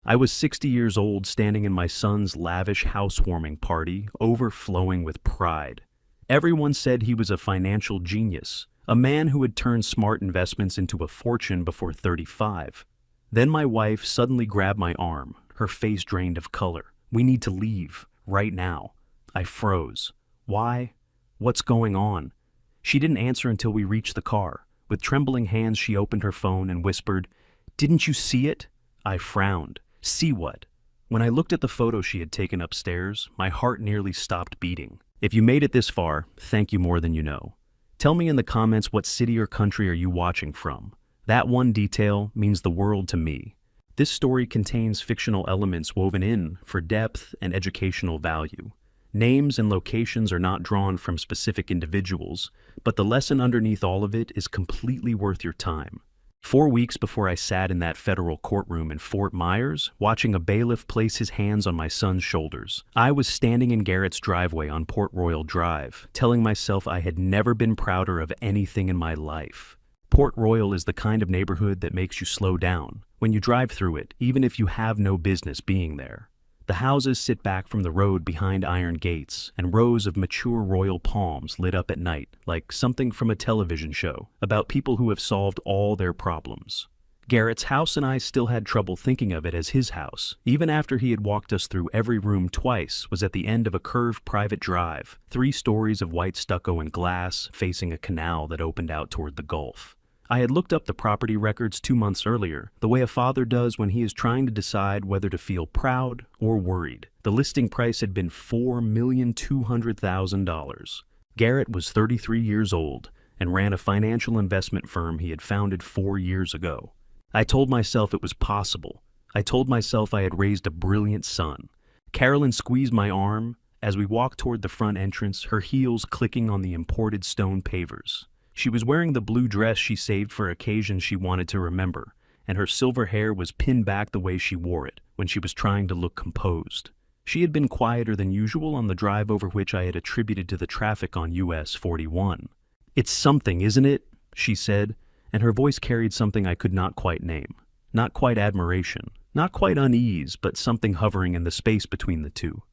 I was 60 years old, standing in my son's lavish housewarming party, overflowing with pride. Everyone said he was a financial genius, a man who had turned smart investments into a fortune before 35. Then my wife suddenly grabbed my arm, her face drained of color. "We need to leave, right now." I froze. "Why? What's going on?" She didn't answer until we reached the car. With trembling hands, she opened her phone and whispered, "Didn't you see it?" I frowned. "See what?" When I looked at the photo she had taken upstairs, my heart nearly stopped beating. If you made it this far, thank you more than you know. Tell me in the comments what city or country are you watching from. That one detail means the world to me. This story contains fictional elements woven in for depth and educational value. Names and locations are not drawn from specific individuals, but the lesson underneath all of it is completely worth your time. 4 weeks before I sat in that federal courtroom in Fort Myers, watching a bailiff place his hands on my son's shoulders, I was standing in Garrett's driveway on Port Royal Drive, telling myself I had never been prouder of anything in my life. Port Royal is the kind of neighborhood that makes you slow down when you drive through it, even if you have no business being there. The houses sit back from the road behind iron gates, and rows of mature royal palms lit up at night, like something from a television show about people who have solved all their problems. Garrett's house and I still had trouble thinking of it as his house, even after he had walked us through every room twice. Was at the end of a curved private drive, 3 stories of white stucco and glass facing a canal that opened out toward the Gulf. I had looked up the property records 2 months earlier, the way a father does when he is trying to decide whether to feel proud or worried. The listing price had been $4,200,000. Garrett was 33 years old and ran a financial investment firm he had founded 4 years ago. I told myself it was possible. I told myself I had raised a brilliant son. Carolyn squeezed my arm as we walked toward the front entrance, her heels clicking on the imported stone pavers. She was wearing the blue dress she saved for occasions she wanted to remember, and her silver hair was pinned back the way she wore it when she was trying to look composed. She had been quieter than usual on the drive over which I had attributed to the traffic on US 41. "It's something, isn't it?" she said, and her voice carried something I could not quite name. Not quite admiration, not quite unease, but something hovering in the space between the two.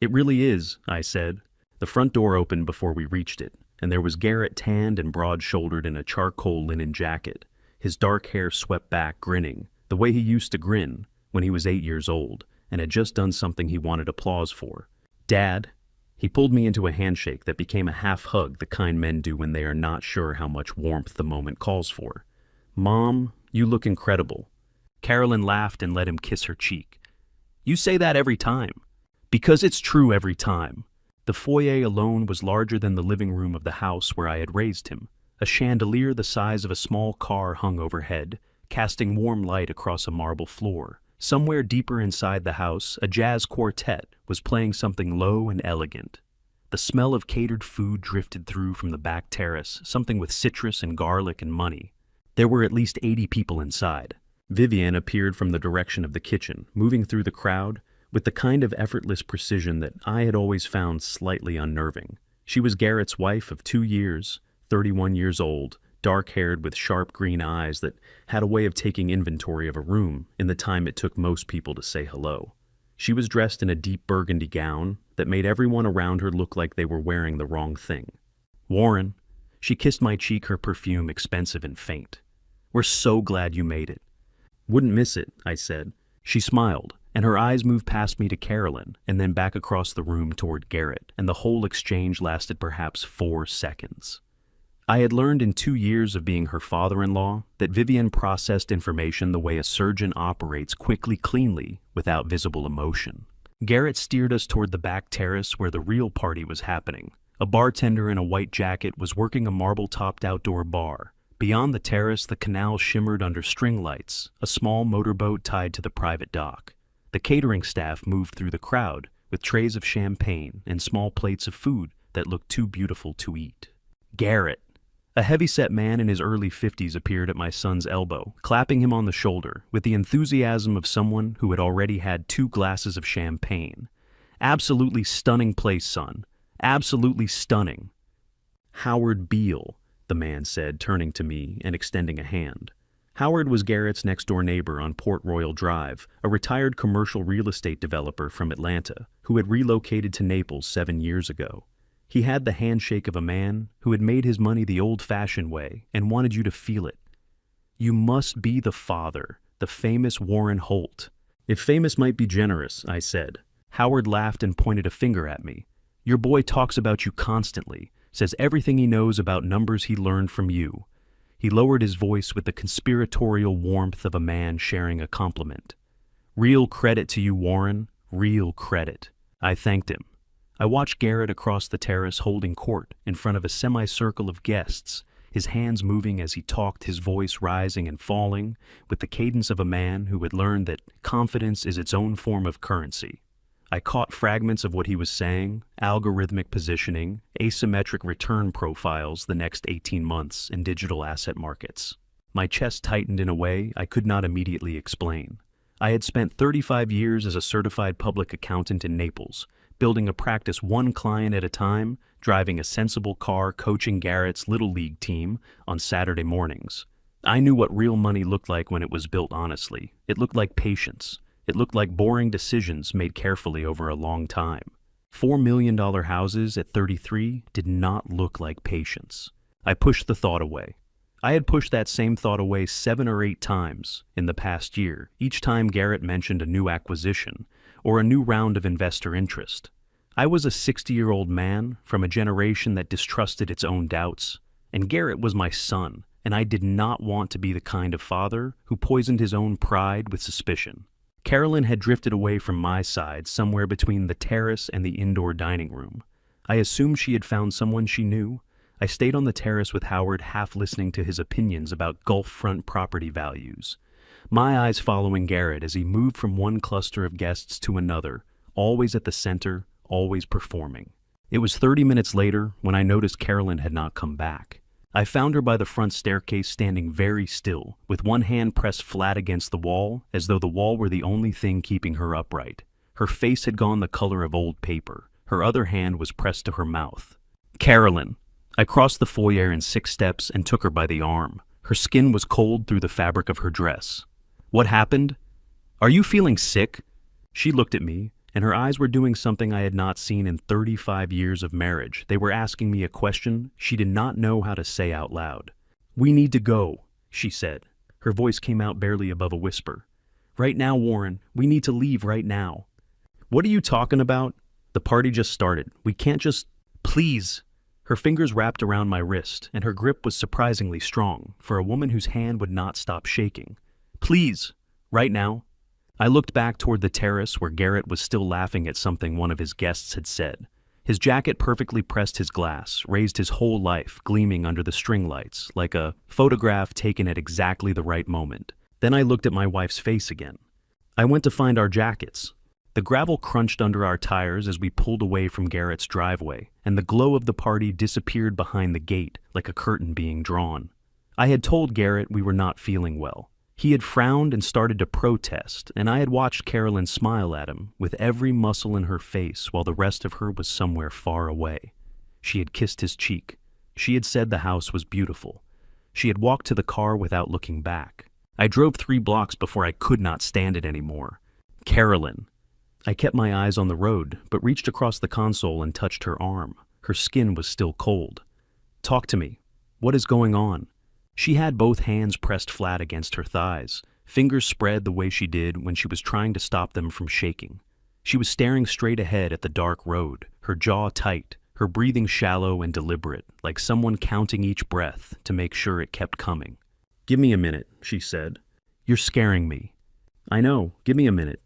"It really is," I said. The front door opened before we reached it, and there was Garrett, tanned and broad-shouldered in a charcoal linen jacket, his dark hair swept back, grinning, the way he used to grin when he was 8 years old and had just done something he wanted applause for. "Dad." He pulled me into a handshake that became a half-hug, the kind men do when they are not sure how much warmth the moment calls for. "Mom, you look incredible." Carolyn laughed and let him kiss her cheek. "You say that every time." "Because it's true every time." The foyer alone was larger than the living room of the house where I had raised him. A chandelier the size of a small car hung overhead, casting warm light across a marble floor. Somewhere deeper inside the house, a jazz quartet was playing something low and elegant. The smell of catered food drifted through from the back terrace, something with citrus and garlic and money. There were at least 80 people inside. Vivian appeared from the direction of the kitchen, moving through the crowd with the kind of effortless precision that I had always found slightly unnerving. She was Garrett's wife of 2 years, 31 years old, dark-haired with sharp green eyes that had a way of taking inventory of a room in the time it took most people to say hello. She was dressed in a deep burgundy gown that made everyone around her look like they were wearing the wrong thing. "Warren." She kissed my cheek, her perfume expensive and faint. "We're so glad you made it." "Wouldn't miss it," I said. She smiled, and her eyes moved past me to Carolyn and then back across the room toward Garrett, and the whole exchange lasted perhaps 4 seconds. I had learned in 2 years of being her father-in-law that Vivian processed information the way a surgeon operates, quickly, cleanly, without visible emotion. Garrett steered us toward the back terrace where the real party was happening. A bartender in a white jacket was working a marble-topped outdoor bar. Beyond the terrace, the canal shimmered under string lights, a small motorboat tied to the private dock. The catering staff moved through the crowd with trays of champagne and small plates of food that looked too beautiful to eat. Garrett. A heavy-set man in his early 50s appeared at my son's elbow, clapping him on the shoulder with the enthusiasm of someone who had already had 2 glasses of champagne. "Absolutely stunning place, son. Absolutely stunning." "Howard Beale," the man said, turning to me and extending a hand. Howard was Garrett's next-door neighbor on Port Royal Drive, a retired commercial real estate developer from Atlanta who had relocated to Naples 7 years ago. He had the handshake of a man who had made his money the old-fashioned way and wanted you to feel it. "You must be the father, the famous Warren Holt." "If famous might be generous," I said. Howard laughed and pointed a finger at me. "Your boy talks about you constantly, says everything he knows about numbers he learned from you." He lowered his voice with the conspiratorial warmth of a man sharing a compliment. "Real credit to you, Warren, real credit." I thanked him. I watched Garrett across the terrace holding court in front of a semicircle of guests, his hands moving as he talked, his voice rising and falling, with the cadence of a man who had learned that confidence is its own form of currency. I caught fragments of what he was saying: algorithmic positioning, asymmetric return profiles the next 18 months in digital asset markets. My chest tightened in a way I could not immediately explain. I had spent 35 years as a certified public accountant in Naples, building a practice one client at a time, driving a sensible car, coaching Garrett's Little League team on Saturday mornings. I knew what real money looked like when it was built honestly. It looked like patience. It looked like boring decisions made carefully over a long time. $4 million houses at 33 did not look like patience. I pushed the thought away. I had pushed that same thought away 7 or 8 times in the past year, each time Garrett mentioned a new acquisition or a new round of investor interest. I was a 60-year-old man from a generation that distrusted its own doubts, and Garrett was my son, and I did not want to be the kind of father who poisoned his own pride with suspicion. Carolyn had drifted away from my side somewhere between the terrace and the indoor dining room. I assumed she had found someone she knew. I stayed on the terrace with Howard, half listening to his opinions about Gulf front property values, my eyes following Garrett as he moved from one cluster of guests to another, always at the center, always performing. It was 30 minutes later when I noticed Carolyn had not come back. I found her by the front staircase standing very still, with one hand pressed flat against the wall, as though the wall were the only thing keeping her upright. Her face had gone the color of old paper. Her other hand was pressed to her mouth. "Carolyn." I crossed the foyer in 6 steps and took her by the arm. Her skin was cold through the fabric of her dress. "What happened? Are you feeling sick?" She looked at me, and her eyes were doing something I had not seen in 35 years of marriage. They were asking me a question she did not know how to say out loud. "We need to go," she said. Her voice came out barely above a whisper. "Right now, Warren, we need to leave right now." "What are you talking about? The party just started. We can't just—" "Please." Her fingers wrapped around my wrist, and her grip was surprisingly strong for a woman whose hand would not stop shaking. "Please, right now." I looked back toward the terrace where Garrett was still laughing at something one of his guests had said. His jacket perfectly pressed his glass, raised his whole life, gleaming under the string lights, like a photograph taken at exactly the right moment. Then I looked at my wife's face again. I went to find our jackets. The gravel crunched under our tires as we pulled away from Garrett's driveway, and the glow of the party disappeared behind the gate like a curtain being drawn. I had told Garrett we were not feeling well. He had frowned and started to protest, and I had watched Carolyn smile at him with every muscle in her face while the rest of her was somewhere far away. She had kissed his cheek. She had said the house was beautiful. She had walked to the car without looking back. I drove 3 blocks before I could not stand it anymore. "Carolyn." I kept my eyes on the road, but reached across the console and touched her arm. Her skin was still cold. "Talk to me. What is going on?" She had both hands pressed flat against her thighs, fingers spread the way she did when she was trying to stop them from shaking. She was staring straight ahead at the dark road, her jaw tight, her breathing shallow and deliberate, like someone counting each breath to make sure it kept coming. "Give me a minute," she said. "You're scaring me." "I know. Give me a minute."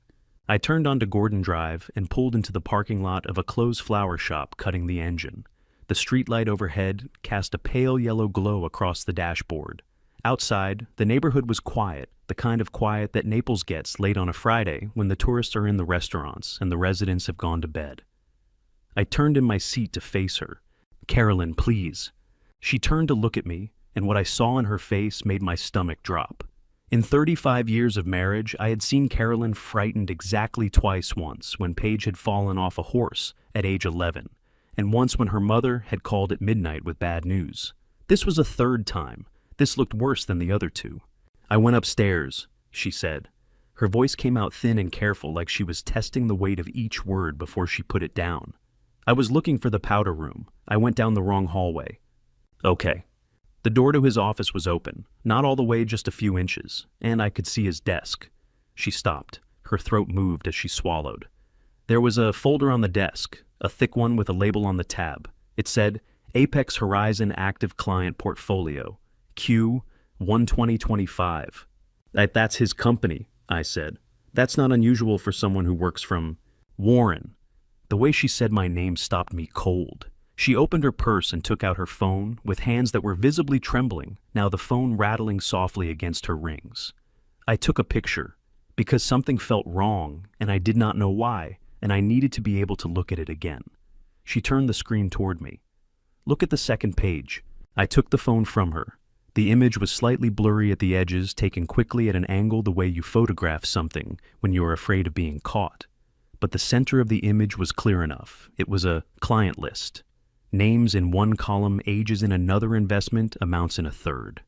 I turned onto Gordon Drive and pulled into the parking lot of a closed flower shop cutting the engine. The streetlight overhead cast a pale yellow glow across the dashboard. Outside, the neighborhood was quiet, the kind of quiet that Naples gets late on a Friday when the tourists are in the restaurants and the residents have gone to bed. I turned in my seat to face her. "Carolyn, please." She turned to look at me, and what I saw in her face made my stomach drop. In 35 years of marriage, I had seen Carolyn frightened exactly twice: once when Paige had fallen off a horse at age 11, and once when her mother had called at midnight with bad news. This was a third time. This looked worse than the other 2. I went upstairs, she said. Her voice came out thin and careful, like she was testing the weight of each word before she put it down. I was looking for the powder room. I went down the wrong hallway. Okay. The door to his office was open, not all the way, just a few inches, and I could see his desk. She stopped. Her throat moved as she swallowed. There was a folder on the desk, a thick one with a label on the tab. It said, Apex Horizon Active Client Portfolio, Q 12025. That's his company, I said. That's not unusual for someone who works from Warren. The way she said my name stopped me cold. She opened her purse and took out her phone with hands that were visibly trembling, now the phone rattling softly against her rings. I took a picture because something felt wrong and I did not know why, and I needed to be able to look at it again. She turned the screen toward me. Look at the second page. I took the phone from her. The image was slightly blurry at the edges, taken quickly at an angle the way you photograph something when you are afraid of being caught. But the center of the image was clear enough. It was a client list. Names in one column, ages in another, investment amounts in a third.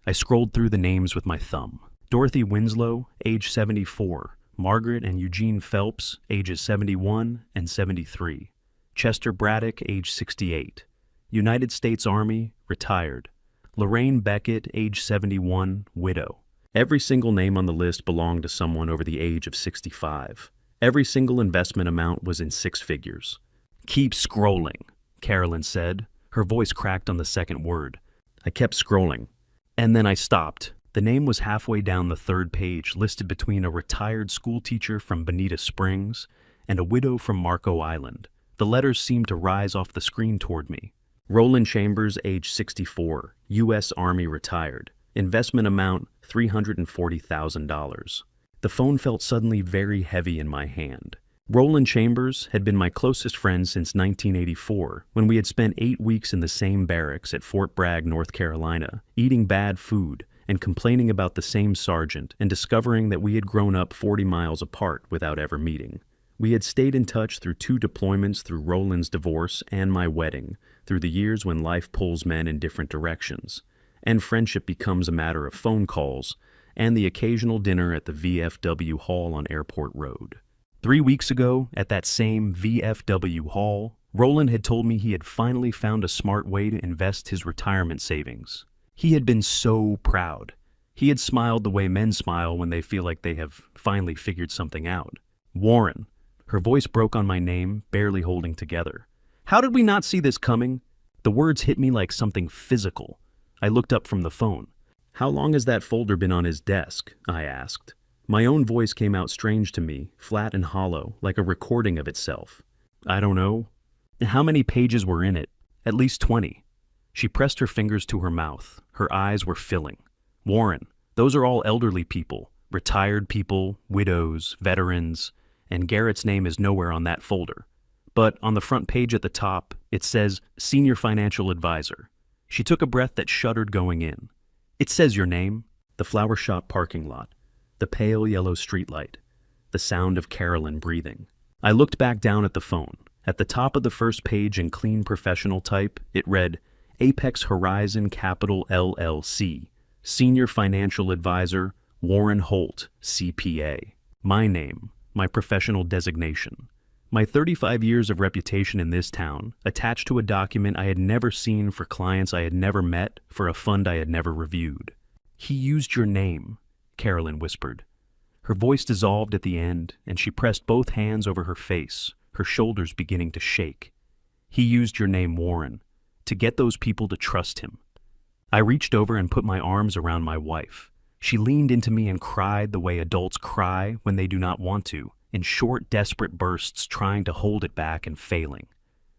I scrolled through the names with my thumb. Dorothy Winslow, age 74. Margaret and Eugene Phelps, ages 71 and 73. Chester Braddock, age 68. United States Army, retired. Lorraine Beckett, age 71, widow. Every single name on the list belonged to someone over the age of 65. Every single investment amount was in six figures. Keep scrolling, Carolyn said. Her voice cracked on the second word. I kept scrolling. And then I stopped. The name was halfway down the third page, listed between a retired schoolteacher from Bonita Springs and a widow from Marco Island. The letters seemed to rise off the screen toward me. Roland Chambers, age 64, U.S. Army, retired. Investment amount, $340,000. The phone felt suddenly very heavy in my hand. Roland Chambers had been my closest friend since 1984, when we had spent 8 weeks in the same barracks at Fort Bragg, North Carolina, eating bad food and complaining about the same sergeant and discovering that we had grown up 40 miles apart without ever meeting. We had stayed in touch through 2 deployments, through Roland's divorce and my wedding, through the years when life pulls men in different directions, and friendship becomes a matter of phone calls and the occasional dinner at the VFW Hall on Airport Road. 3 weeks ago, at that same VFW Hall, Roland had told me he had finally found a smart way to invest his retirement savings. He had been so proud. He had smiled the way men smile when they feel like they have finally figured something out. Warren. Her voice broke on my name, barely holding together. How did we not see this coming? The words hit me like something physical. I looked up from the phone. How long has that folder been on his desk? I asked. My own voice came out strange to me, flat and hollow, like a recording of itself. I don't know. How many pages were in it? At least 20. She pressed her fingers to her mouth. Her eyes were filling. Warren, those are all elderly people, retired people, widows, veterans, and Garrett's name is nowhere on that folder. But on the front page at the top, it says Senior Financial Advisor. She took a breath that shuddered going in. It says your name, the flower shop parking lot, the pale yellow streetlight, the sound of Carolyn breathing. I looked back down at the phone. At the top of the first page in clean professional type, it read, Apex Horizon Capital LLC, Senior Financial Advisor, Warren Holt, CPA. My name, my professional designation. My 35 years of reputation in this town, attached to a document I had never seen, for clients I had never met, for a fund I had never reviewed. He used your name, Carolyn whispered. Her voice dissolved at the end, and she pressed both hands over her face, her shoulders beginning to shake. He used your name, Warren, to get those people to trust him. I reached over and put my arms around my wife. She leaned into me and cried the way adults cry when they do not want to, in short, desperate bursts, trying to hold it back and failing.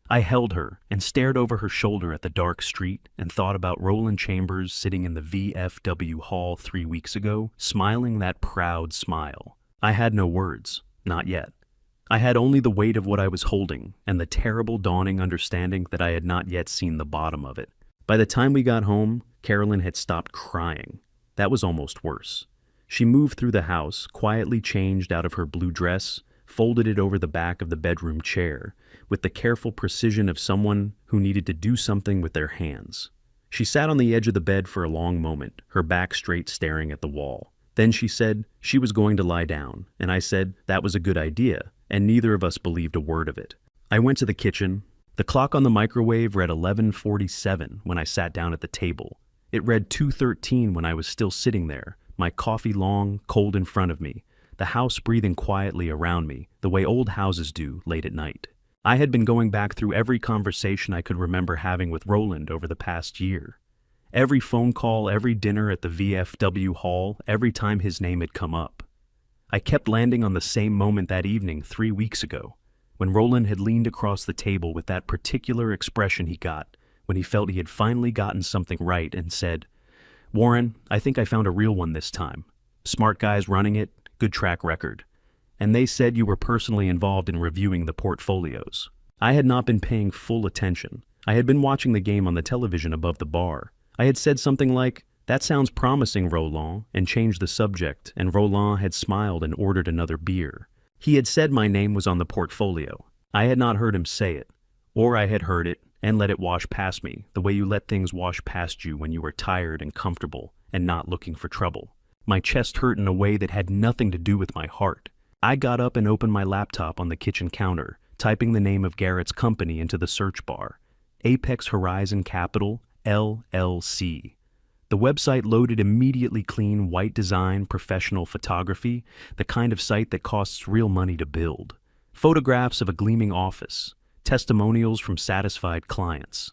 I held her and stared over her shoulder at the dark street and thought about Roland Chambers sitting in the VFW hall 3 weeks ago, smiling that proud smile. I had no words, not yet. I had only the weight of what I was holding and the terrible dawning understanding that I had not yet seen the bottom of it. By the time we got home, Carolyn had stopped crying. That was almost worse. She moved through the house, quietly changed out of her blue dress, folded it over the back of the bedroom chair, with the careful precision of someone who needed to do something with their hands. She sat on the edge of the bed for a long moment, her back straight staring at the wall. Then she said she was going to lie down, and I said that was a good idea, and neither of us believed a word of it. I went to the kitchen. The clock on the microwave read 11:47 when I sat down at the table. It read 2:13 when I was still sitting there, my coffee long, cold in front of me, the house breathing quietly around me, the way old houses do late at night. I had been going back through every conversation I could remember having with Roland over the past year. Every phone call, every dinner at the VFW hall, every time his name had come up. I kept landing on the same moment that evening 3 weeks ago, when Roland had leaned across the table with that particular expression he got when he felt he had finally gotten something right and said, "Warren, I think I found a real one this time. Smart guys running it, good track record. And they said you were personally involved in reviewing the portfolios." I had not been paying full attention. I had been watching the game on the television above the bar. I had said something like, "That sounds promising, Roland," and changed the subject, and Roland had smiled and ordered another beer. He had said my name was on the portfolio. I had not heard him say it, or I had heard it and let it wash past me, the way you let things wash past you when you are tired and comfortable and not looking for trouble. My chest hurt in a way that had nothing to do with my heart. I got up and opened my laptop on the kitchen counter, typing the name of Garrett's company into the search bar. Apex Horizon Capital, LLC. The website loaded immediately clean, white design, professional photography, the kind of site that costs real money to build. Photographs of a gleaming office, testimonials from satisfied clients.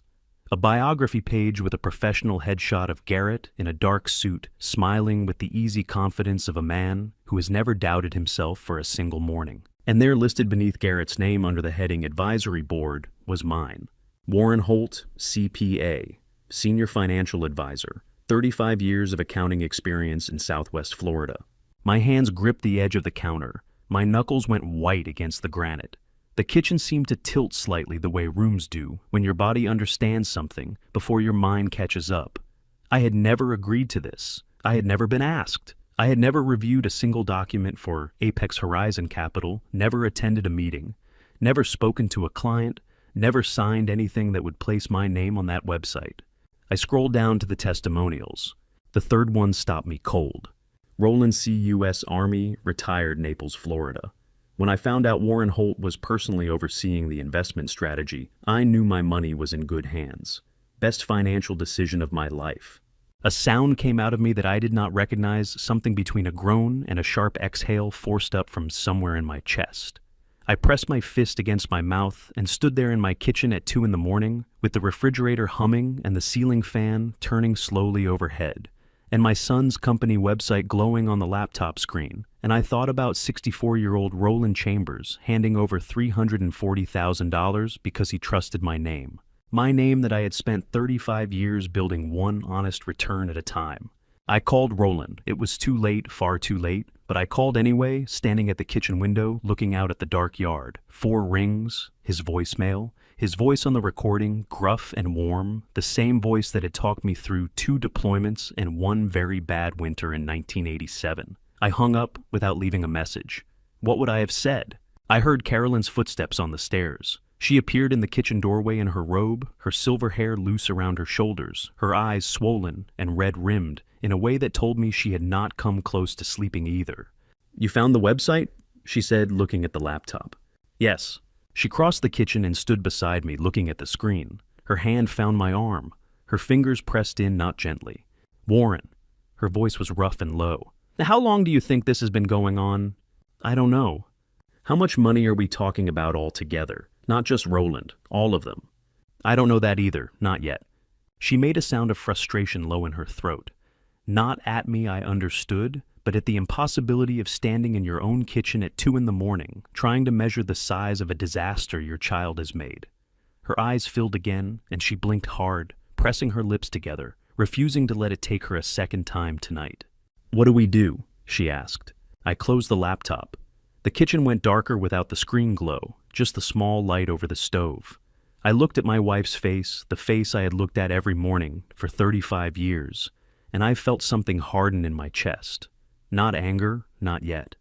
A biography page with a professional headshot of Garrett in a dark suit, smiling with the easy confidence of a man who has never doubted himself for a single morning. And there, listed beneath Garrett's name under the heading Advisory Board, was mine. Warren Holt, CPA, Senior Financial Advisor, 35 years of accounting experience in Southwest Florida. My hands gripped the edge of the counter. My knuckles went white against the granite. The kitchen seemed to tilt slightly the way rooms do when your body understands something before your mind catches up. I had never agreed to this. I had never been asked. I had never reviewed a single document for Apex Horizon Capital, never attended a meeting, never spoken to a client, never signed anything that would place my name on that website. I scrolled down to the testimonials. The third one stopped me cold. Roland C. U.S. Army, retired Naples, Florida. When I found out Warren Holt was personally overseeing the investment strategy, I knew my money was in good hands. Best financial decision of my life. A sound came out of me that I did not recognize, something between a groan and a sharp exhale forced up from somewhere in my chest. I pressed my fist against my mouth and stood there in my kitchen at 2 a.m, with the refrigerator humming and the ceiling fan turning slowly overhead, and my son's company website glowing on the laptop screen, and I thought about 64-year-old Roland Chambers handing over $340,000 because he trusted my name that I had spent 35 years building one honest return at a time. I called Roland. It was too late, far too late, but I called anyway, standing at the kitchen window, looking out at the dark yard. 4 rings, his voicemail, his voice on the recording, gruff and warm, the same voice that had talked me through 2 deployments and 1 very bad winter in 1987. I hung up without leaving a message. What would I have said? I heard Carolyn's footsteps on the stairs. She appeared in the kitchen doorway in her robe, her silver hair loose around her shoulders, her eyes swollen and red-rimmed, in a way that told me she had not come close to sleeping either. "You found the website?" she said, looking at the laptop. "Yes." She crossed the kitchen and stood beside me, looking at the screen. Her hand found my arm. Her fingers pressed in, not gently. "Warren." Her voice was rough and low. "Now, how long do you think this has been going on?" "I don't know." "How much money are we talking about altogether? Not just Roland, all of them." "I don't know that either, not yet." She made a sound of frustration low in her throat. Not at me, I understood, but at the impossibility of standing in your own kitchen at 2 a.m, trying to measure the size of a disaster your child has made. Her eyes filled again, and she blinked hard, pressing her lips together, refusing to let it take her a second time tonight. "What do we do?" she asked. I closed the laptop. The kitchen went darker without the screen glow, just the small light over the stove. I looked at my wife's face, the face I had looked at every morning for 35 years, and I felt something harden in my chest. Not anger, not yet.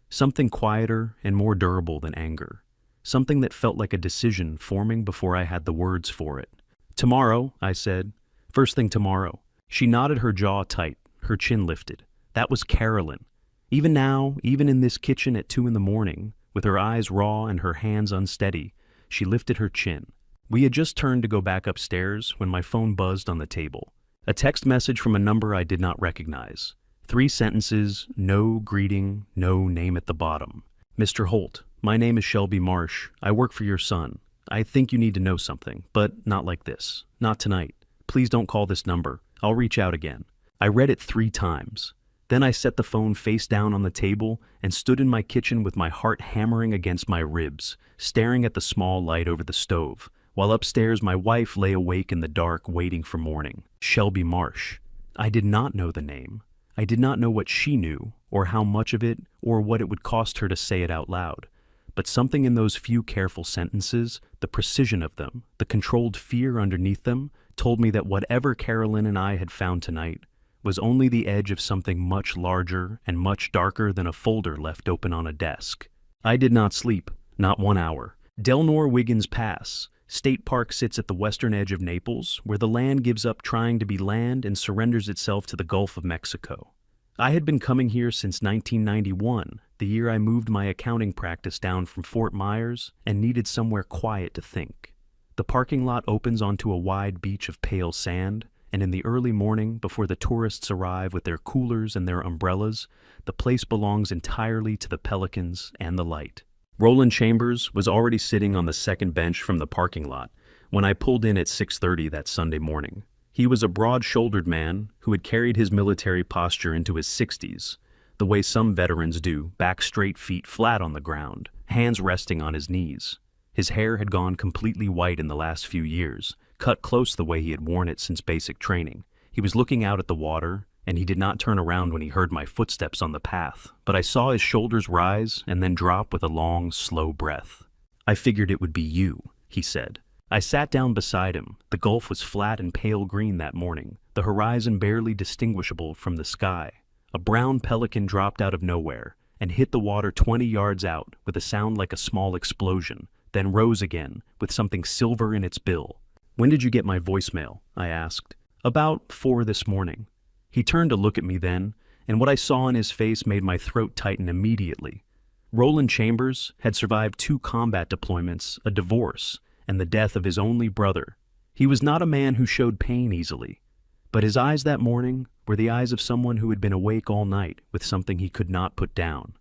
Something quieter and more durable than anger. Something that felt like a decision forming before I had the words for it. "Tomorrow," I said, First thing tomorrow. She nodded, her jaw tight, her chin lifted. That was Carolyn. Even now, even in this kitchen at 2 in the morning, with her eyes raw and her hands unsteady, she lifted her chin. We had just turned to go back upstairs when my phone buzzed on the table. A text message from a number I did not recognize. 3 sentences, no greeting, no name at the bottom. Mr. Holt, my name is Shelby Marsh. I work for your son. I think you need to know something, but not like this. Not tonight. Please don't call this number. I'll reach out again. I read it 3 times. Then I set the phone face down on the table and stood in my kitchen with my heart hammering against my ribs, staring at the small light over the stove, while upstairs my wife lay awake in the dark waiting for morning. Shelby Marsh. I did not know the name. I did not know what she knew, or how much of it, or what it would cost her to say it out loud. But something in those few careful sentences, the precision of them, the controlled fear underneath them, told me that whatever Carolyn and I had found tonight was only the edge of something much larger and much darker than a folder left open on a desk. I did not sleep, not 1 hour. Delnor Wiggins Pass. State Park sits at the western edge of Naples, where the land gives up trying to be land and surrenders itself to the Gulf of Mexico. I had been coming here since 1991, the year I moved my accounting practice down from Fort Myers and needed somewhere quiet to think. The parking lot opens onto a wide beach of pale sand, and in the early morning, before the tourists arrive with their coolers and their umbrellas, the place belongs entirely to the pelicans and the light. Roland Chambers was already sitting on the second bench from the parking lot when I pulled in at 6:30 that Sunday morning. He was a broad-shouldered man who had carried his military posture into his 60s, the way some veterans do, back straight, feet flat on the ground, hands resting on his knees. His hair had gone completely white in the last few years, cut close the way he had worn it since basic training. He was looking out at the water, and he did not turn around when he heard my footsteps on the path, but I saw his shoulders rise and then drop with a long, slow breath. I figured it would be you, he said. I sat down beside him. The Gulf was flat and pale green that morning, the horizon barely distinguishable from the sky. A brown pelican dropped out of nowhere and hit the water 20 yards out with a sound like a small explosion, then rose again with something silver in its bill. When did you get my voicemail? I asked. About 4 this morning. He turned to look at me then, and what I saw in his face made my throat tighten immediately. Roland Chambers had survived 2 combat deployments, a divorce, and the death of his only brother. He was not a man who showed pain easily, but his eyes that morning were the eyes of someone who had been awake all night with something he could not put down.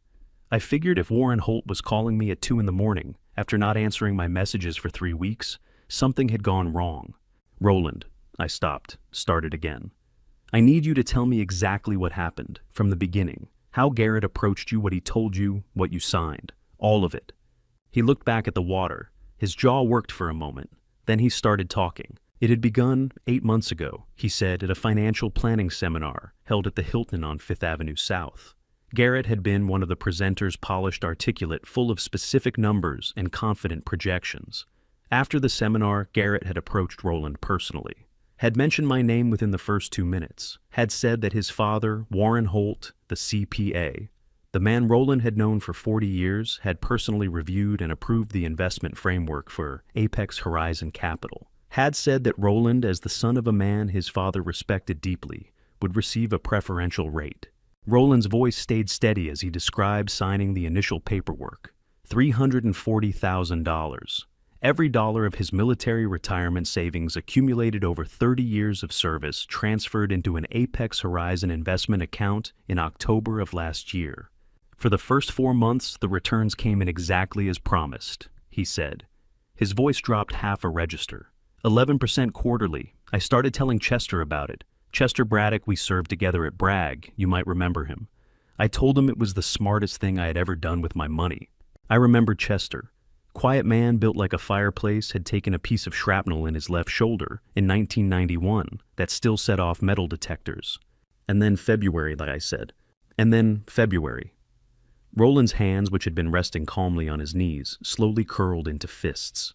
I figured if Warren Holt was calling me at 2 in the morning after not answering my messages for 3 weeks, something had gone wrong. Roland, I stopped, started again. I need you to tell me exactly what happened, from the beginning. How Garrett approached you, what he told you, what you signed. All of it. He looked back at the water. His jaw worked for a moment. Then he started talking. It had begun 8 months ago, he said, at a financial planning seminar held at the Hilton on 5th Avenue South. Garrett had been one of the presenters, polished articulate, full of specific numbers and confident projections. After the seminar, Garrett had approached Roland personally, had mentioned my name within the first 2 minutes, had said that his father, Warren Holt, the CPA, the man Roland had known for 40 years, had personally reviewed and approved the investment framework for Apex Horizon Capital, had said that Roland, as the son of a man his father respected deeply, would receive a preferential rate. Roland's voice stayed steady as he described signing the initial paperwork. $340,000. Every dollar of his military retirement savings accumulated over 30 years of service transferred into an Apex Horizon investment account in October of last year. For the first 4 months, the returns came in exactly as promised, he said. His voice dropped half a register. 11% quarterly. I started telling Chester about it. Chester Braddock, we served together at Bragg, you might remember him. I told him it was the smartest thing I had ever done with my money. I remembered Chester. Quiet man built like a fireplace, had taken a piece of shrapnel in his left shoulder in 1991 that still set off metal detectors. And then February, like I said. And then February. Roland's hands, which had been resting calmly on his knees, slowly curled into fists.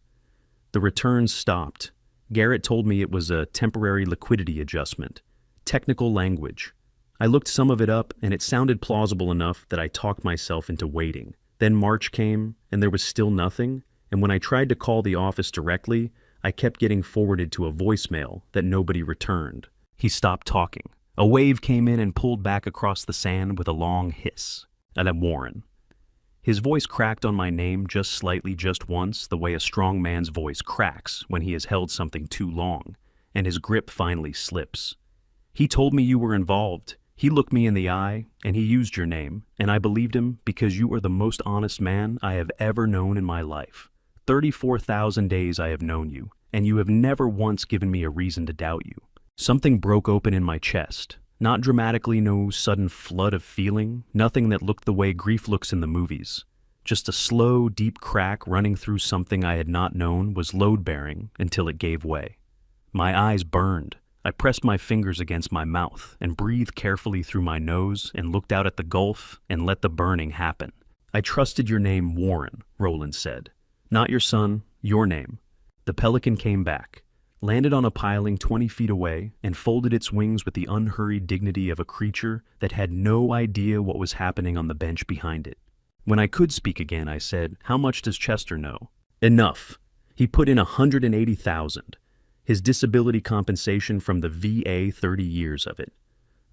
The returns stopped. Garrett told me it was a temporary liquidity adjustment. Technical language. I looked some of it up, and it sounded plausible enough that I talked myself into waiting. Then March came, and there was still nothing, and when I tried to call the office directly, I kept getting forwarded to a voicemail that nobody returned. He stopped talking. A wave came in and pulled back across the sand with a long hiss. And I'm Warren. His voice cracked on my name just slightly, just once, the way a strong man's voice cracks when he has held something too long, and his grip finally slips. He told me you were involved. He looked me in the eye, and he used your name, and I believed him because you are the most honest man I have ever known in my life. 34,000 days I have known you, and you have never once given me a reason to doubt you. Something broke open in my chest. Not dramatically, no sudden flood of feeling, nothing that looked the way grief looks in the movies. Just a slow, deep crack running through something I had not known was load-bearing until it gave way. My eyes burned. I pressed my fingers against my mouth and breathed carefully through my nose and looked out at the gulf and let the burning happen. I trusted your name, Warren, Roland said. Not your son, your name. The pelican came back, landed on a piling 20 feet away, and folded its wings with the unhurried dignity of a creature that had no idea what was happening on the bench behind it. When I could speak again, I said, "How much does Chester know?" "Enough. He put in 180,000. His disability compensation from the VA, 30 years of it."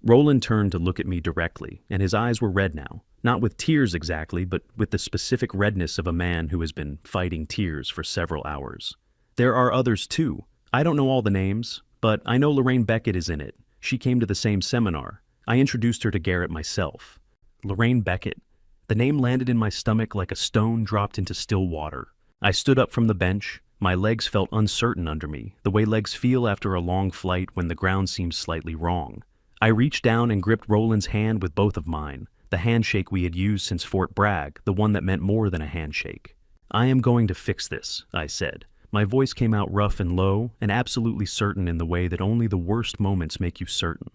Roland turned to look at me directly, and his eyes were red now. Not with tears exactly, but with the specific redness of a man who has been fighting tears for several hours. "There are others too. I don't know all the names, but I know Lorraine Beckett is in it. She came to the same seminar. I introduced her to Garrett myself." Lorraine Beckett. The name landed in my stomach like a stone dropped into still water. I stood up from the bench. My legs felt uncertain under me, the way legs feel after a long flight when the ground seems slightly wrong. I reached down and gripped Roland's hand with both of mine, the handshake we had used since Fort Bragg, the one that meant more than a handshake. "I am going to fix this," I said. My voice came out rough and low, and absolutely certain in the way that only the worst moments make you certain.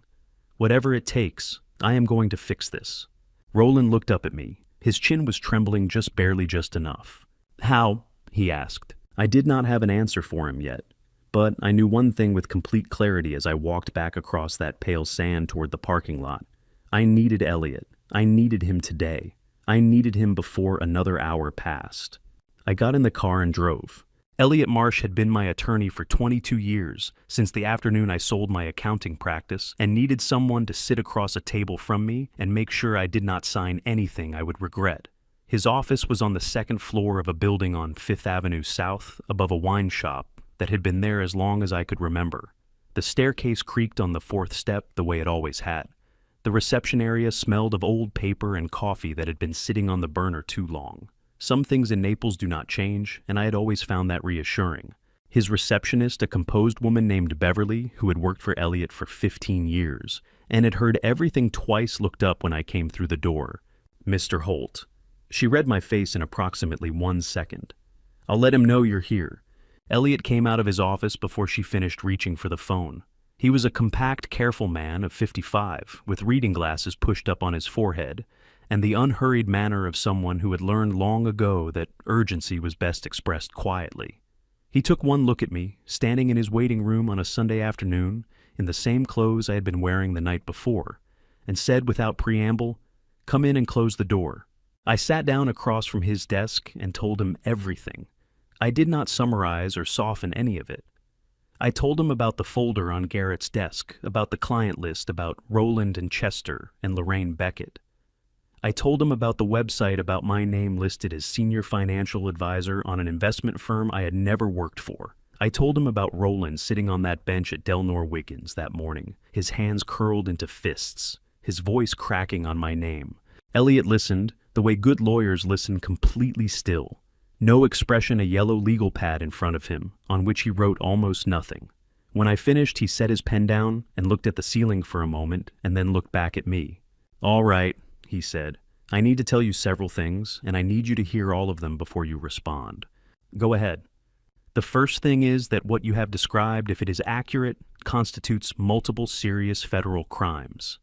"Whatever it takes, I am going to fix this." Roland looked up at me. His chin was trembling just barely, just enough. "How?" he asked. I did not have an answer for him yet, but I knew one thing with complete clarity as I walked back across that pale sand toward the parking lot. I needed Elliot. I needed him today. I needed him before another hour passed. I got in the car and drove. Elliot Marsh had been my attorney for 22 years, since the afternoon I sold my accounting practice, and needed someone to sit across a table from me and make sure I did not sign anything I would regret. His office was on the second floor of a building on 5th Avenue South, above a wine shop that had been there as long as I could remember. The staircase creaked on the 4th step the way it always had. The reception area smelled of old paper and coffee that had been sitting on the burner too long. Some things in Naples do not change, and I had always found that reassuring. His receptionist, a composed woman named Beverly, who had worked for Elliot for 15 years, and had heard everything twice, looked up when I came through the door. "Mr. Holt." She read my face in approximately 1 second. "I'll let him know you're here." Elliot came out of his office before she finished reaching for the phone. He was a compact, careful man of 55, with reading glasses pushed up on his forehead, and the unhurried manner of someone who had learned long ago that urgency was best expressed quietly. He took one look at me, standing in his waiting room on a Sunday afternoon, in the same clothes I had been wearing the night before, and said without preamble, "Come in and close the door." I sat down across from his desk and told him everything. I did not summarize or soften any of it. I told him about the folder on Garrett's desk, about the client list, about Roland and Chester and Lorraine Beckett. I told him about the website, about my name listed as senior financial advisor on an investment firm I had never worked for. I told him about Roland sitting on that bench at Delnor Wiggins that morning, his hands curled into fists, his voice cracking on my name. Elliot listened, the way good lawyers listen, completely still. No expression, a yellow legal pad in front of him, on which he wrote almost nothing. When I finished, he set his pen down and looked at the ceiling for a moment, and then looked back at me. "All right," he said. "I need to tell you several things, and I need you to hear all of them before you respond. Go ahead. The first thing is that what you have described, if it is accurate, constitutes multiple serious federal crimes."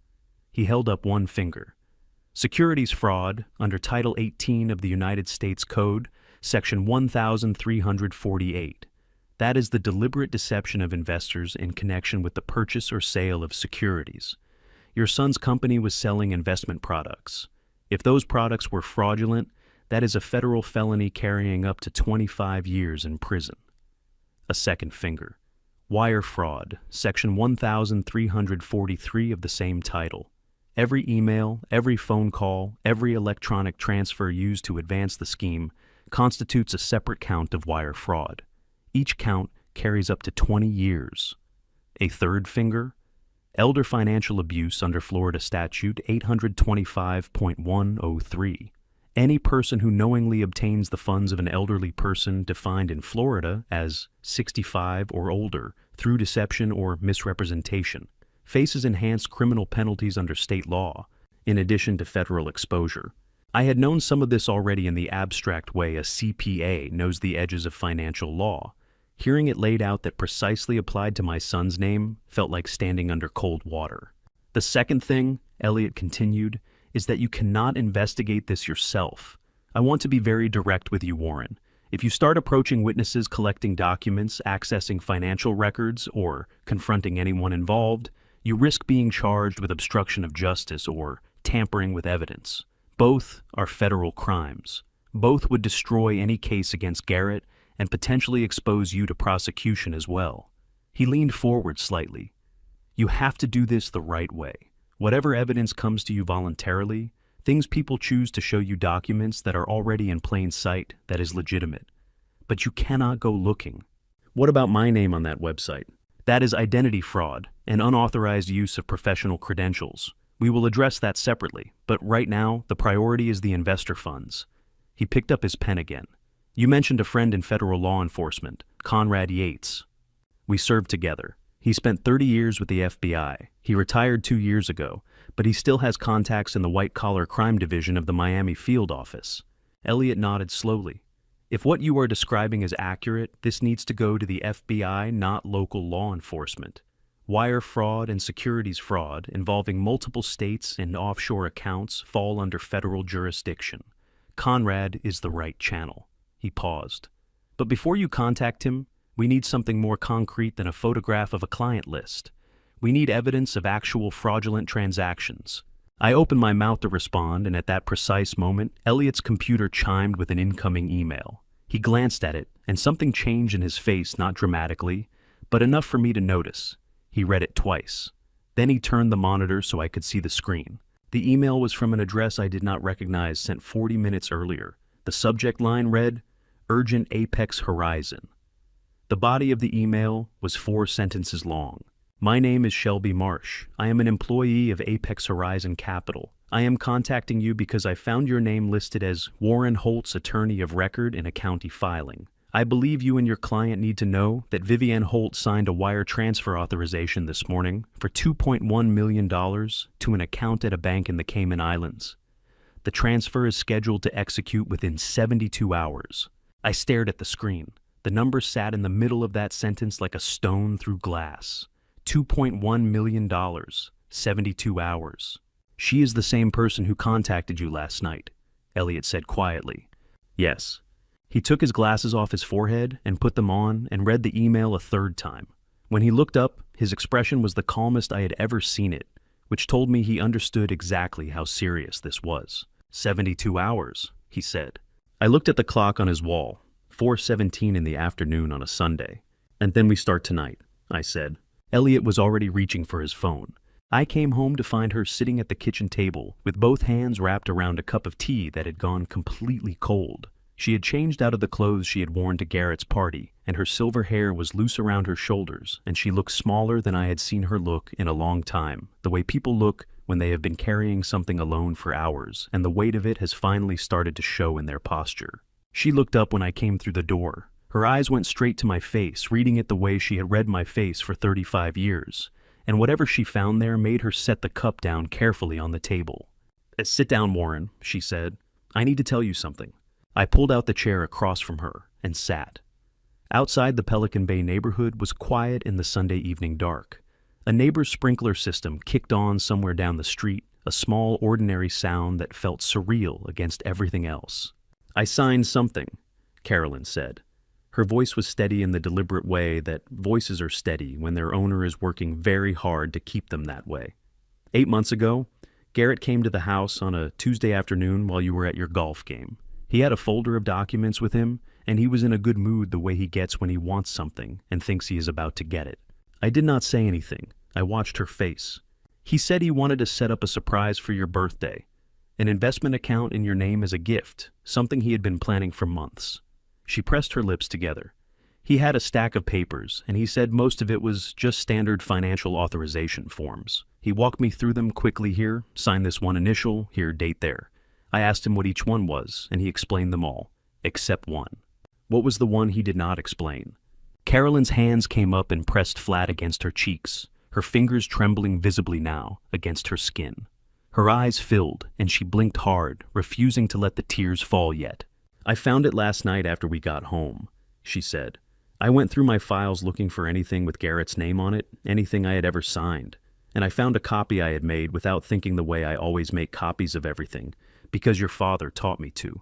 He held up one finger. "Securities fraud, under Title 18 of the United States Code, Section 1348. That is the deliberate deception of investors in connection with the purchase or sale of securities. Your son's company was selling investment products. If those products were fraudulent, that is a federal felony carrying up to 25 years in prison." A second finger. Wire fraud, section 1343 of the same title. Every email, every phone call, every electronic transfer used to advance the scheme constitutes a separate count of wire fraud. Each count carries up to 20 years. A third finger. Elder financial abuse under Florida Statute 825.103. Any person who knowingly obtains the funds of an elderly person defined in Florida as 65 or older through deception or misrepresentation faces enhanced criminal penalties under state law, in addition to federal exposure. I had known some of this already in the abstract way a CPA knows the edges of financial law. Hearing it laid out that precisely applied to my son's name felt like standing under cold water. The second thing, Elliot continued, is that you cannot investigate this yourself. I want to be very direct with you, Warren. If you start approaching witnesses, collecting documents, accessing financial records, or confronting anyone involved, you risk being charged with obstruction of justice or tampering with evidence. Both are federal crimes. Both would destroy any case against Garrett and potentially expose you to prosecution as well. He leaned forward slightly. You have to do this the right way. Whatever evidence comes to you voluntarily, things people choose to show you documents that are already in plain sight, that is legitimate. But you cannot go looking. What about my name on that website? That is identity fraud and unauthorized use of professional credentials. We will address that separately, but right now, the priority is the investor funds. He picked up his pen again. You mentioned a friend in federal law enforcement, Conrad Yates. We served together. He spent 30 years with the FBI. He retired 2 years ago, but he still has contacts in the white-collar crime division of the Miami field office. Elliot nodded slowly. If what you are describing is accurate, this needs to go to the FBI, not local law enforcement. Wire fraud and securities fraud involving multiple states and offshore accounts fall under federal jurisdiction. Conrad is the right channel. He paused. But before you contact him, we need something more concrete than a photograph of a client list. We need evidence of actual fraudulent transactions. I opened my mouth to respond, and at that precise moment, Elliot's computer chimed with an incoming email. He glanced at it, and something changed in his face, not dramatically, but enough for me to notice. He read it twice. Then he turned the monitor so I could see the screen. The email was from an address I did not recognize, sent 40 minutes earlier. The subject line read, Urgent Apex Horizon. The body of the email was 4 sentences long. My name is Shelby Marsh. I am an employee of Apex Horizon Capital. I am contacting you because I found your name listed as Warren Holt's attorney of record in a county filing. I believe you and your client need to know that Vivienne Holt signed a wire transfer authorization this morning for $2.1 million to an account at a bank in the Cayman Islands. The transfer is scheduled to execute within 72 hours. I stared at the screen. The number sat in the middle of that sentence like a stone through glass. $2.1 million, 72 hours. She is the same person who contacted you last night, Elliot said quietly. Yes. He took his glasses off his forehead and put them on and read the email a third time. When he looked up, his expression was the calmest I had ever seen it, which told me he understood exactly how serious this was. 72 hours, he said. I looked at the clock on his wall, 4:17 in the afternoon on a Sunday. And then we start tonight, I said. Elliot was already reaching for his phone. I came home to find her sitting at the kitchen table with both hands wrapped around a cup of tea that had gone completely cold. She had changed out of the clothes she had worn to Garrett's party, and her silver hair was loose around her shoulders, and she looked smaller than I had seen her look in a long time, the way people look when they have been carrying something alone for hours, and the weight of it has finally started to show in their posture. She looked up when I came through the door. Her eyes went straight to my face, reading it the way she had read my face for 35 years, and whatever she found there made her set the cup down carefully on the table. Sit down, Warren, she said. I need to tell you something. I pulled out the chair across from her and sat. Outside the Pelican Bay neighborhood was quiet in the Sunday evening dark. A neighbor's sprinkler system kicked on somewhere down the street, a small, ordinary sound that felt surreal against everything else. I signed something, Carolyn said. Her voice was steady in the deliberate way that voices are steady when their owner is working very hard to keep them that way. 8 months ago, Garrett came to the house on a Tuesday afternoon while you were at your golf game. He had a folder of documents with him, and he was in a good mood the way he gets when he wants something and thinks he is about to get it. I did not say anything. I watched her face. He said he wanted to set up a surprise for your birthday. An investment account in your name as a gift, something he had been planning for months. She pressed her lips together. He had a stack of papers, and he said most of it was just standard financial authorization forms. He walked me through them quickly. Here, sign this one initial, here, date there. I asked him what each one was, and he explained them all, except one. What was the one he did not explain? Carolyn's hands came up and pressed flat against her cheeks, her fingers trembling visibly now against her skin. Her eyes filled, and she blinked hard, refusing to let the tears fall yet. I found it last night after we got home, she said. I went through my files looking for anything with Garrett's name on it, anything I had ever signed, and I found a copy I had made without thinking the way I always make copies of everything, because your father taught me to.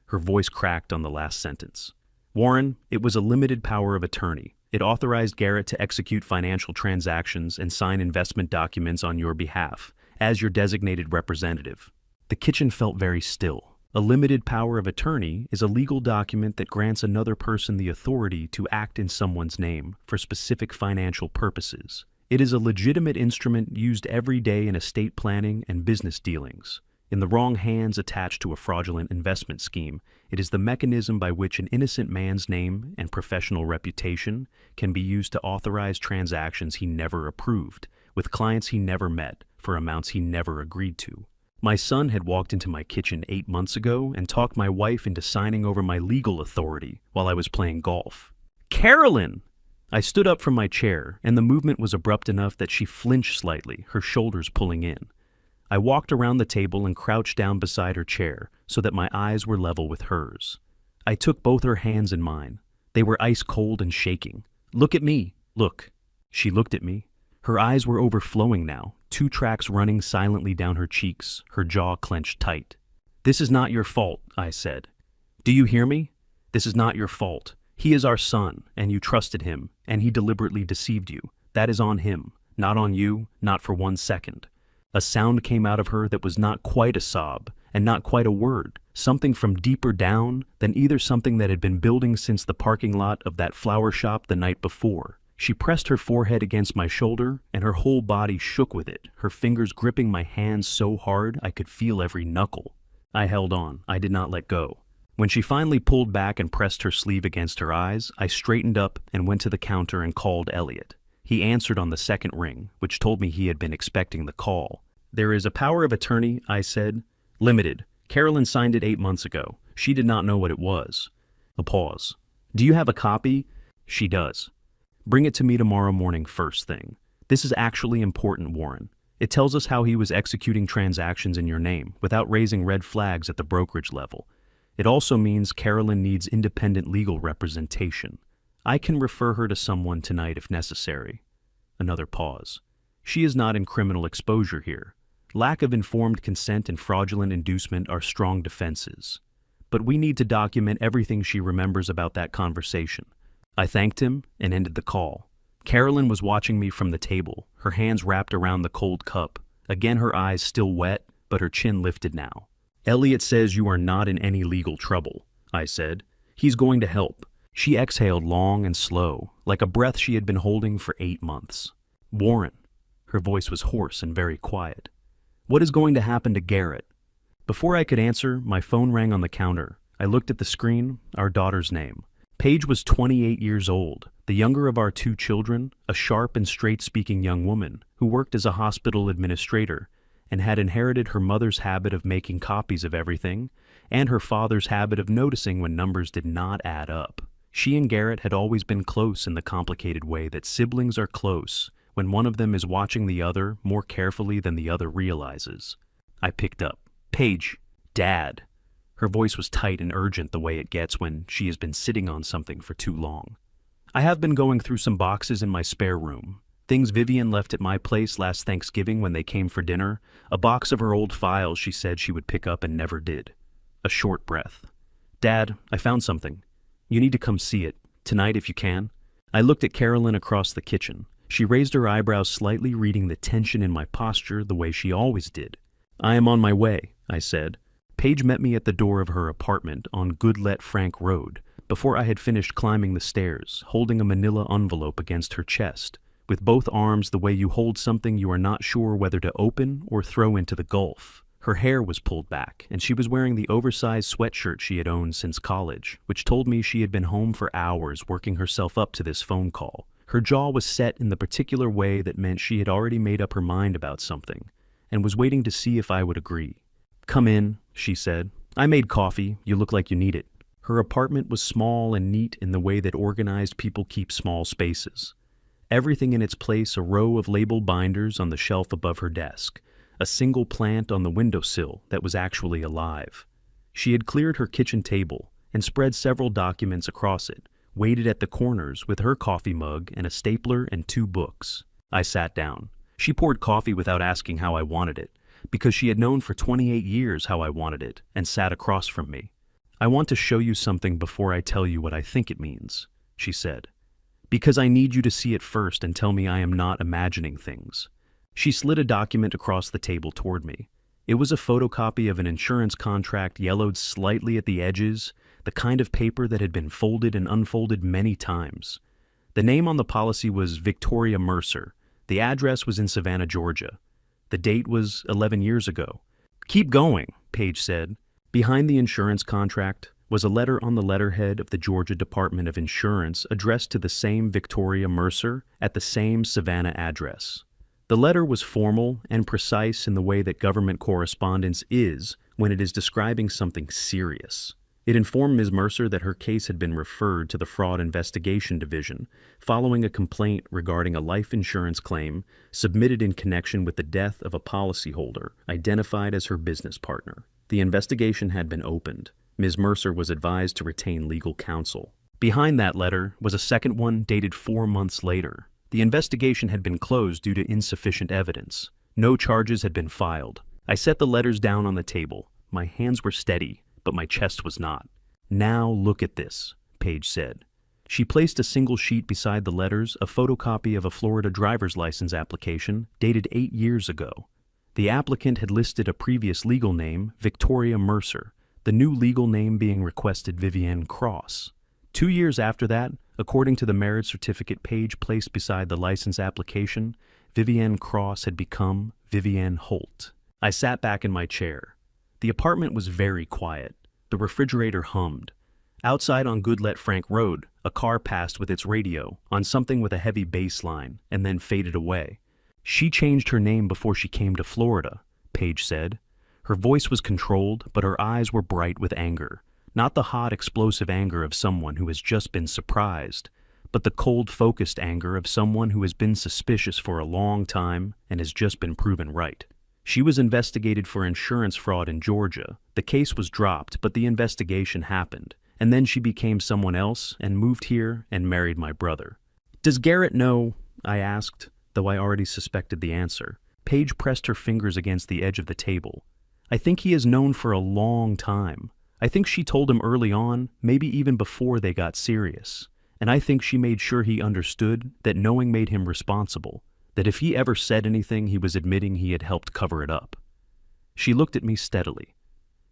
Her voice cracked on the last sentence. Warren, it was a limited power of attorney. It authorized Garrett to execute financial transactions and sign investment documents on your behalf, as your designated representative. The kitchen felt very still. A limited power of attorney is a legal document that grants another person the authority to act in someone's name for specific financial purposes. It is a legitimate instrument used every day in estate planning and business dealings. In the wrong hands attached to a fraudulent investment scheme, it is the mechanism by which an innocent man's name and professional reputation can be used to authorize transactions he never approved, with clients he never met, for amounts he never agreed to. My son had walked into my kitchen 8 months ago and talked my wife into signing over my legal authority while I was playing golf. Carolyn! I stood up from my chair, and the movement was abrupt enough that she flinched slightly, her shoulders pulling in. I walked around the table and crouched down beside her chair so that my eyes were level with hers. I took both her hands in mine. They were ice cold and shaking. Look at me. Look. She looked at me. Her eyes were overflowing now, 2 tracks running silently down her cheeks, her jaw clenched tight. This is not your fault, I said. Do you hear me? This is not your fault. He is our son, and you trusted him, and he deliberately deceived you. That is on him, not on you, not for 1 second. A sound came out of her that was not quite a sob, and not quite a word, something from deeper down than either something that had been building since the parking lot of that flower shop the night before. She pressed her forehead against my shoulder, and her whole body shook with it, her fingers gripping my hands so hard I could feel every knuckle. I held on. I did not let go. When she finally pulled back and pressed her sleeve against her eyes, I straightened up and went to the counter and called Elliot. He answered on the second ring, which told me he had been expecting the call. There is a power of attorney, I said. Limited. Carolyn signed it 8 months ago. She did not know what it was. A pause. Do you have a copy? She does. Bring it to me tomorrow morning first thing. This is actually important, Warren. It tells us how he was executing transactions in your name without raising red flags at the brokerage level. It also means Carolyn needs independent legal representation. I can refer her to someone tonight if necessary. Another pause. She is not in criminal exposure here. Lack of informed consent and fraudulent inducement are strong defenses. But we need to document everything she remembers about that conversation. I thanked him and ended the call. Carolyn was watching me from the table, her hands wrapped around the cold cup. Again, her eyes still wet, but her chin lifted now. Elliot says you are not in any legal trouble, I said. He's going to help. She exhaled long and slow, like a breath she had been holding for 8 months. Warren. Her voice was hoarse and very quiet. What is going to happen to Garrett? Before I could answer, my phone rang on the counter. I looked at the screen, our daughter's name. Paige was 28 years old, the younger of our 2 children, a sharp and straight-speaking young woman who worked as a hospital administrator and had inherited her mother's habit of making copies of everything and her father's habit of noticing when numbers did not add up. She and Garrett had always been close in the complicated way that siblings are close when one of them is watching the other more carefully than the other realizes. I picked up. Paige, Dad. Her voice was tight and urgent the way it gets when she has been sitting on something for too long. I have been going through some boxes in my spare room. Things Vivian left at my place last Thanksgiving when they came for dinner. A box of her old files she said she would pick up and never did. A short breath. Dad, I found something. You need to come see it. Tonight if you can. I looked at Carolyn across the kitchen. She raised her eyebrows slightly, reading the tension in my posture the way she always did. I am on my way, I said. Paige met me at the door of her apartment on Goodlet Frank Road, before I had finished climbing the stairs, holding a manila envelope against her chest, with both arms the way you hold something you are not sure whether to open or throw into the gulf. Her hair was pulled back, and she was wearing the oversized sweatshirt she had owned since college, which told me she had been home for hours working herself up to this phone call. Her jaw was set in the particular way that meant she had already made up her mind about something, and was waiting to see if I would agree. "Come in," she said. "I made coffee. You look like you need it." Her apartment was small and neat in the way that organized people keep small spaces. Everything in its place, a row of label binders on the shelf above her desk, a single plant on the windowsill that was actually alive. She had cleared her kitchen table and spread several documents across it, waited at the corners with her coffee mug and a stapler and 2 books. I sat down. She poured coffee without asking how I wanted it, because she had known for 28 years how I wanted it, and sat across from me. "I want to show you something before I tell you what I think it means," she said, "because I need you to see it first and tell me I am not imagining things." She slid a document across the table toward me. It was a photocopy of an insurance contract, yellowed slightly at the edges, the kind of paper that had been folded and unfolded many times. The name on the policy was Victoria Mercer. The address was in Savannah, Georgia. The date was 11 years ago. "Keep going," Paige said. Behind the insurance contract was a letter on the letterhead of the Georgia Department of Insurance addressed to the same Victoria Mercer at the same Savannah address. The letter was formal and precise in the way that government correspondence is when it is describing something serious. It informed Ms. Mercer that her case had been referred to the Fraud Investigation Division following a complaint regarding a life insurance claim submitted in connection with the death of a policyholder identified as her business partner. The investigation had been opened. Ms. Mercer was advised to retain legal counsel. Behind that letter was a second one dated 4 months later. The investigation had been closed due to insufficient evidence. No charges had been filed. I set the letters down on the table. My hands were steady, but my chest was not. "Now look at this," Paige said. She placed a single sheet beside the letters, a photocopy of a Florida driver's license application dated 8 years ago. The applicant had listed a previous legal name, Victoria Mercer, the new legal name being requested Vivienne Cross. 2 years after that, according to the marriage certificate Paige placed beside the license application, Vivienne Cross had become Vivienne Holt. I sat back in my chair. The apartment was very quiet. The refrigerator hummed. Outside on Goodlet Frank Road, a car passed with its radio on something with a heavy bass line and then faded away. "She changed her name before she came to Florida," Paige said. Her voice was controlled, but her eyes were bright with anger. Not the hot, explosive anger of someone who has just been surprised, but the cold, focused anger of someone who has been suspicious for a long time and has just been proven right. She was investigated for insurance fraud in Georgia. The case was dropped, but the investigation happened, and then she became someone else and moved here and married my brother. "Does Garrett know?" I asked, though I already suspected the answer. Paige pressed her fingers against the edge of the table. "I think he has known for a long time. I think she told him early on, maybe even before they got serious. And I think she made sure he understood that knowing made him responsible, that if he ever said anything, he was admitting he had helped cover it up." She looked at me steadily.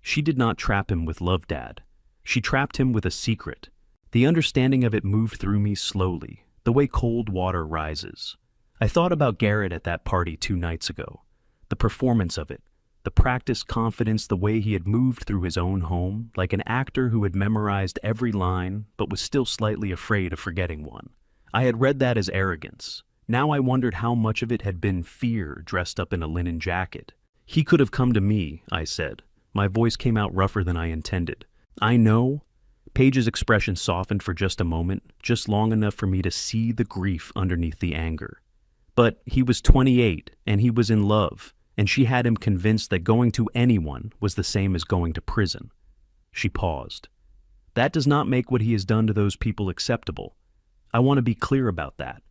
She did not trap him with love, Dad. She trapped him with a secret. The understanding of it moved through me slowly, the way cold water rises. I thought about Garrett at that party 2 nights ago, the performance of it, the practiced confidence, the way he had moved through his own home, like an actor who had memorized every line but was still slightly afraid of forgetting one. I had read that as arrogance. Now I wondered how much of it had been fear dressed up in a linen jacket. "He could have come to me," I said. My voice came out rougher than I intended. "I know." Paige's expression softened for just a moment, just long enough for me to see the grief underneath the anger. "But he was 28, and he was in love, and she had him convinced that going to anyone was the same as going to prison." She paused. "That does not make what he has done to those people acceptable. I want to be clear about that.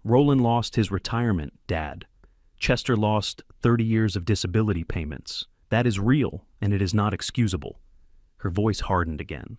Roland lost his retirement, Dad. Chester lost 30 years of disability payments. That is real, and it is not excusable." Her voice hardened again.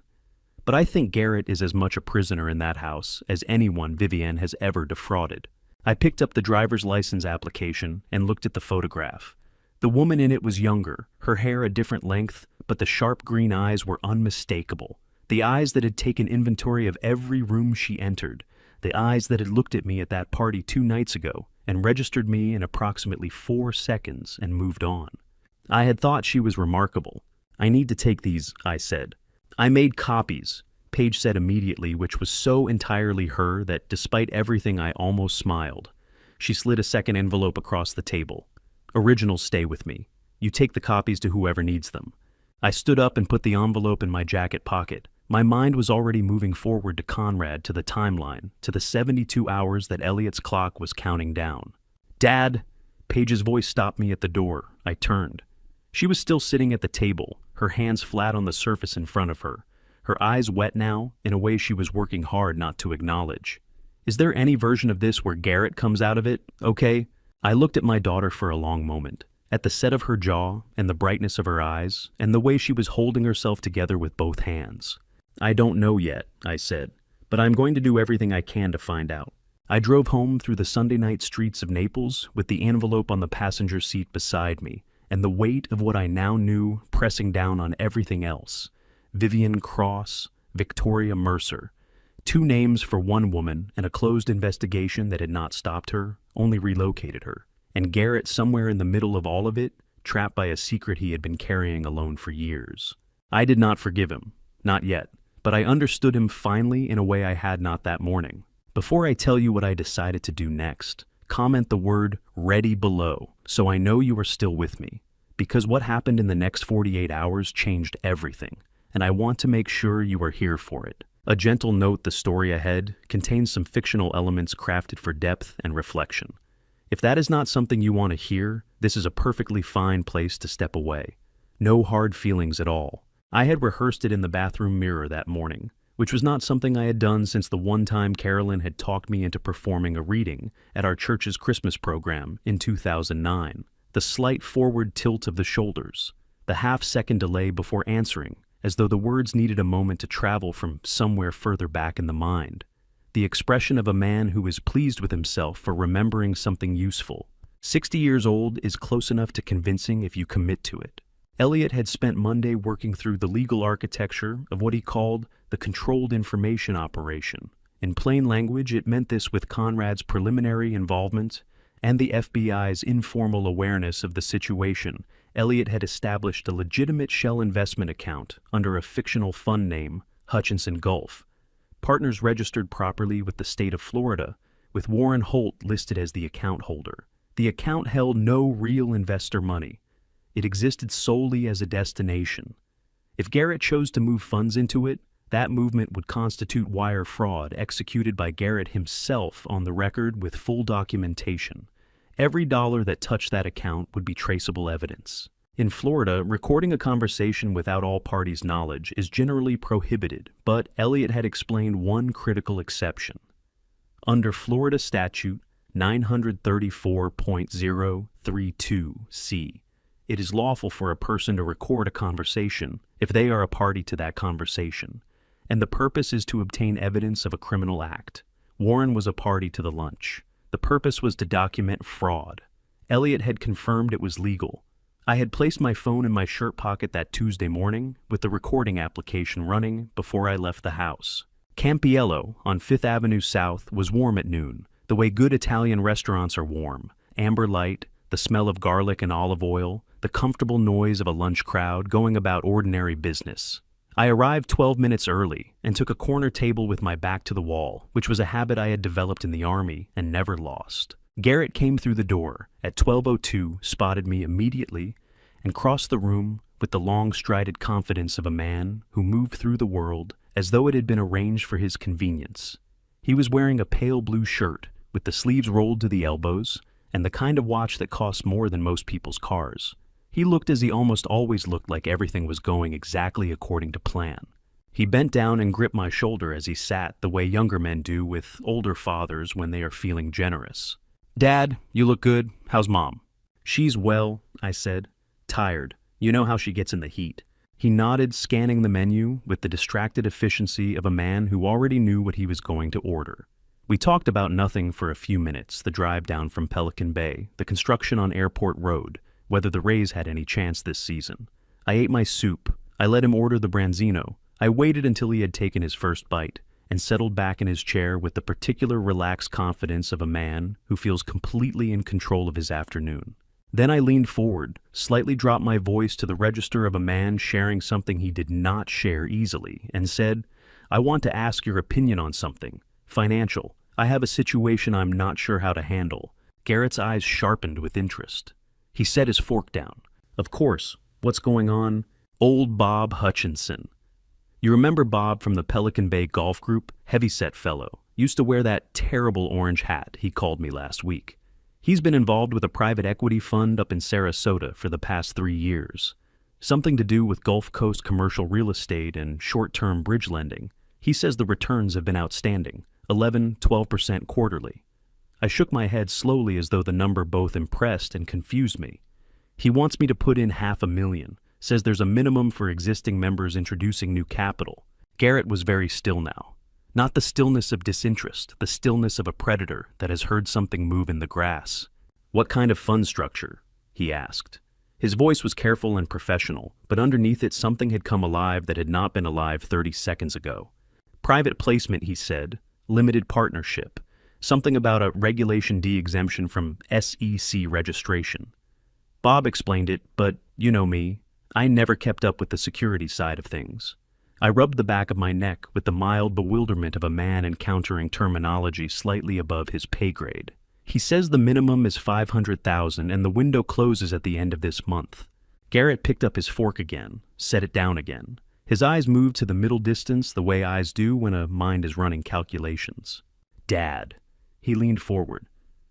"But I think Garrett is as much a prisoner in that house as anyone Vivienne has ever defrauded." I picked up the driver's license application and looked at the photograph. The woman in it was younger, her hair a different length, but the sharp green eyes were unmistakable. The eyes that had taken inventory of every room she entered. The eyes that had looked at me at that party 2 nights ago and registered me in approximately 4 seconds and moved on. I had thought she was remarkable. "I need to take these," I said. "I made copies," Paige said immediately, which was so entirely her that despite everything I almost smiled. She slid a second envelope across the table. "Originals stay with me. You take the copies to whoever needs them." I stood up and put the envelope in my jacket pocket. My mind was already moving forward to Conrad, to the timeline, to the 72 hours that Elliot's clock was counting down. "Dad!" Paige's voice stopped me at the door. I turned. She was still sitting at the table, her hands flat on the surface in front of her, her eyes wet now in a way she was working hard not to acknowledge. "Is there any version of this where Garrett comes out of it, okay?" I looked at my daughter for a long moment, at the set of her jaw and the brightness of her eyes and the way she was holding herself together with both hands. "I don't know yet," I said, "but I'm going to do everything I can to find out." I drove home through the Sunday night streets of Naples with the envelope on the passenger seat beside me and the weight of what I now knew pressing down on everything else. Vivian Cross, Victoria Mercer. 2 names for one woman and a closed investigation that had not stopped her, only relocated her. And Garrett somewhere in the middle of all of it, trapped by a secret he had been carrying alone for years. I did not forgive him. Not yet. But I understood him finally in a way I had not that morning. Before I tell you what I decided to do next, comment the word "ready" below so I know you are still with me. Because what happened in the next 48 hours changed everything, and I want to make sure you are here for it. A gentle note: the story ahead contains some fictional elements crafted for depth and reflection. If that is not something you want to hear, this is a perfectly fine place to step away. No hard feelings at all. I had rehearsed it in the bathroom mirror that morning, which was not something I had done since the one time Carolyn had talked me into performing a reading at our church's Christmas program in 2009. The slight forward tilt of the shoulders, the half-second delay before answering, as though the words needed a moment to travel from somewhere further back in the mind. The expression of a man who is pleased with himself for remembering something useful. 60 years old is close enough to convincing if you commit to it. Elliot had spent Monday working through the legal architecture of what he called the controlled information operation. In plain language, it meant this: with Conrad's preliminary involvement and the FBI's informal awareness of the situation, Elliot had established a legitimate shell investment account under a fictional fund name, Hutchinson Gulf. Partners registered properly with the state of Florida, with Warren Holt listed as the account holder. The account held no real investor money. It existed solely as a destination. If Garrett chose to move funds into it, that movement would constitute wire fraud executed by Garrett himself on the record with full documentation. Every dollar that touched that account would be traceable evidence. In Florida, recording a conversation without all parties' knowledge is generally prohibited, but Elliot had explained one critical exception. Under Florida Statute 934.032c, it is lawful for a person to record a conversation if they are a party to that conversation, and the purpose is to obtain evidence of a criminal act. Warren was a party to the lunch. The purpose was to document fraud. Elliot had confirmed it was legal. I had placed my phone in my shirt pocket that Tuesday morning with the recording application running before I left the house. Campiello on 5th Avenue South was warm at noon, the way good Italian restaurants are warm. Amber light, the smell of garlic and olive oil, the comfortable noise of a lunch crowd going about ordinary business. I arrived 12 minutes early and took a corner table with my back to the wall, which was a habit I had developed in the Army and never lost. Garrett came through the door at 12:02, spotted me immediately, and crossed the room with the long-strided confidence of a man who moved through the world as though it had been arranged for his convenience. He was wearing a pale blue shirt with the sleeves rolled to the elbows and the kind of watch that costs more than most people's cars. He looked as he almost always looked, like everything was going exactly according to plan. He bent down and gripped my shoulder as he sat, the way younger men do with older fathers when they are feeling generous. "Dad, you look good. How's Mom?" "She's well," I said. "Tired. You know how she gets in the heat." He nodded, scanning the menu with the distracted efficiency of a man who already knew what he was going to order. We talked about nothing for a few minutes: the drive down from Pelican Bay, the construction on Airport Road, whether the Rays had any chance this season. I ate my soup. I let him order the branzino. I waited until he had taken his first bite and settled back in his chair with the particular relaxed confidence of a man who feels completely in control of his afternoon. Then I leaned forward, slightly dropped my voice to the register of a man sharing something he did not share easily, and said, "I want to ask your opinion on something. Financial. I have a situation I'm not sure how to handle." Garrett's eyes sharpened with interest. He set his fork down. "Of course. What's going on?" "Old Bob Hutchinson. You remember Bob from the Pelican Bay golf group? Heavyset fellow. Used to wear that terrible orange hat. He called me last week. He's been involved with a private equity fund up in Sarasota for the past 3 years. Something to do with Gulf Coast commercial real estate and short-term bridge lending. He says the returns have been outstanding, 11–12% quarterly. I shook my head slowly as though the number both impressed and confused me. He wants me to put in $500,000, says there's a minimum for existing members introducing new capital. Garrett was very still now. Not the stillness of disinterest, the stillness of a predator that has heard something move in the grass. "What kind of fund structure?" he asked. His voice was careful and professional, but underneath it something had come alive that had not been alive 30 seconds ago. "Private placement," he said. "Limited partnership. Something about a Regulation D exemption from SEC registration." Bob explained it, but you know me. I never kept up with the security side of things. I rubbed the back of my neck with the mild bewilderment of a man encountering terminology slightly above his pay grade. "He says the minimum is $500,000 and the window closes at the end of this month." Garrett picked up his fork again, set it down again. His eyes moved to the middle distance the way eyes do when a mind is running calculations. "Dad." He leaned forward.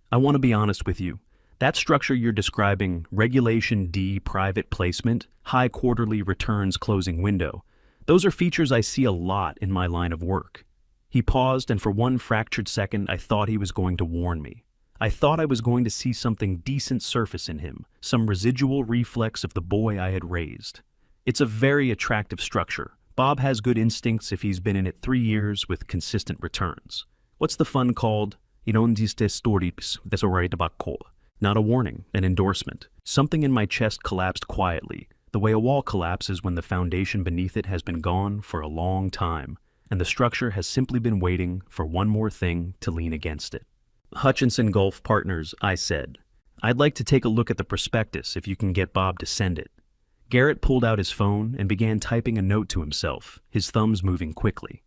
"I want to be honest with you. That structure you're describing, Regulation D private placement, high quarterly returns closing window, those are features I see a lot in my line of work." He paused, and for one fractured second I thought he was going to warn me. I thought I was going to see something decent surface in him, some residual reflex of the boy I had raised. "It's a very attractive structure. Bob has good instincts if he's been in it 3 years with consistent returns. What's the fund called? Not a warning, an endorsement. Something in my chest collapsed quietly, the way a wall collapses when the foundation beneath it has been gone for a long time, and the structure has simply been waiting for one more thing to lean against it. "Hutchinson Gulf Partners," I said. "I'd like to take a look at the prospectus if you can get Bob to send it." Garrett pulled out his phone and began typing a note to himself, his thumbs moving quickly.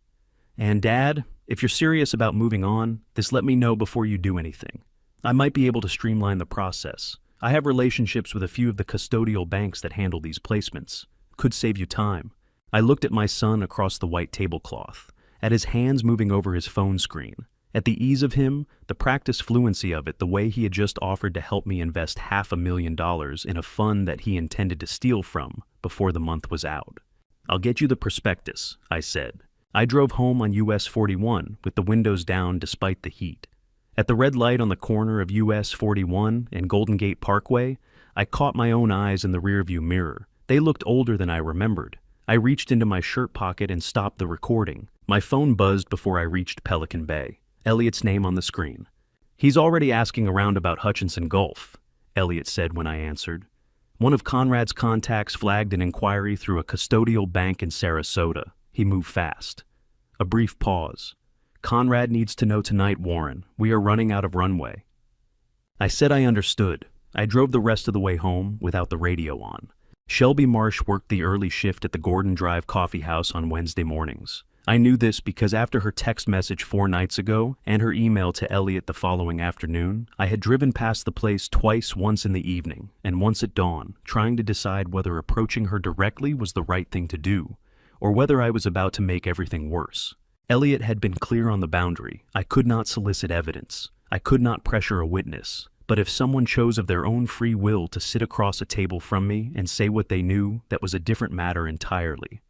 "And Dad, if you're serious about moving on, just let me know before you do anything. I might be able to streamline the process. I have relationships with a few of the custodial banks that handle these placements. Could save you time." I looked at my son across the white tablecloth, at his hands moving over his phone screen, at the ease of him, the practiced fluency of it, the way he had just offered to help me invest $500,000 in a fund that he intended to steal from before the month was out. "I'll get you the prospectus," I said. I drove home on US 41 with the windows down despite the heat. At the red light on the corner of US 41 and Golden Gate Parkway, I caught my own eyes in the rearview mirror. They looked older than I remembered. I reached into my shirt pocket and stopped the recording. My phone buzzed before I reached Pelican Bay. Elliot's name on the screen. "He's already asking around about Hutchinson Gulf," Elliot said when I answered. "One of Conrad's contacts flagged an inquiry through a custodial bank in Sarasota. He moved fast." A brief pause. "Conrad needs to know tonight, Warren. We are running out of runway." I said I understood. I drove the rest of the way home without the radio on. Shelby Marsh worked the early shift at the Gordon Drive Coffee House on Wednesday mornings. I knew this because after her text message 4 nights ago and her email to Elliot the following afternoon, I had driven past the place twice, once in the evening and once at dawn, trying to decide whether approaching her directly was the right thing to do, or whether I was about to make everything worse. Elliot had been clear on the boundary. I could not solicit evidence. I could not pressure a witness. But if someone chose of their own free will to sit across a table from me and say what they knew, that was a different matter entirely.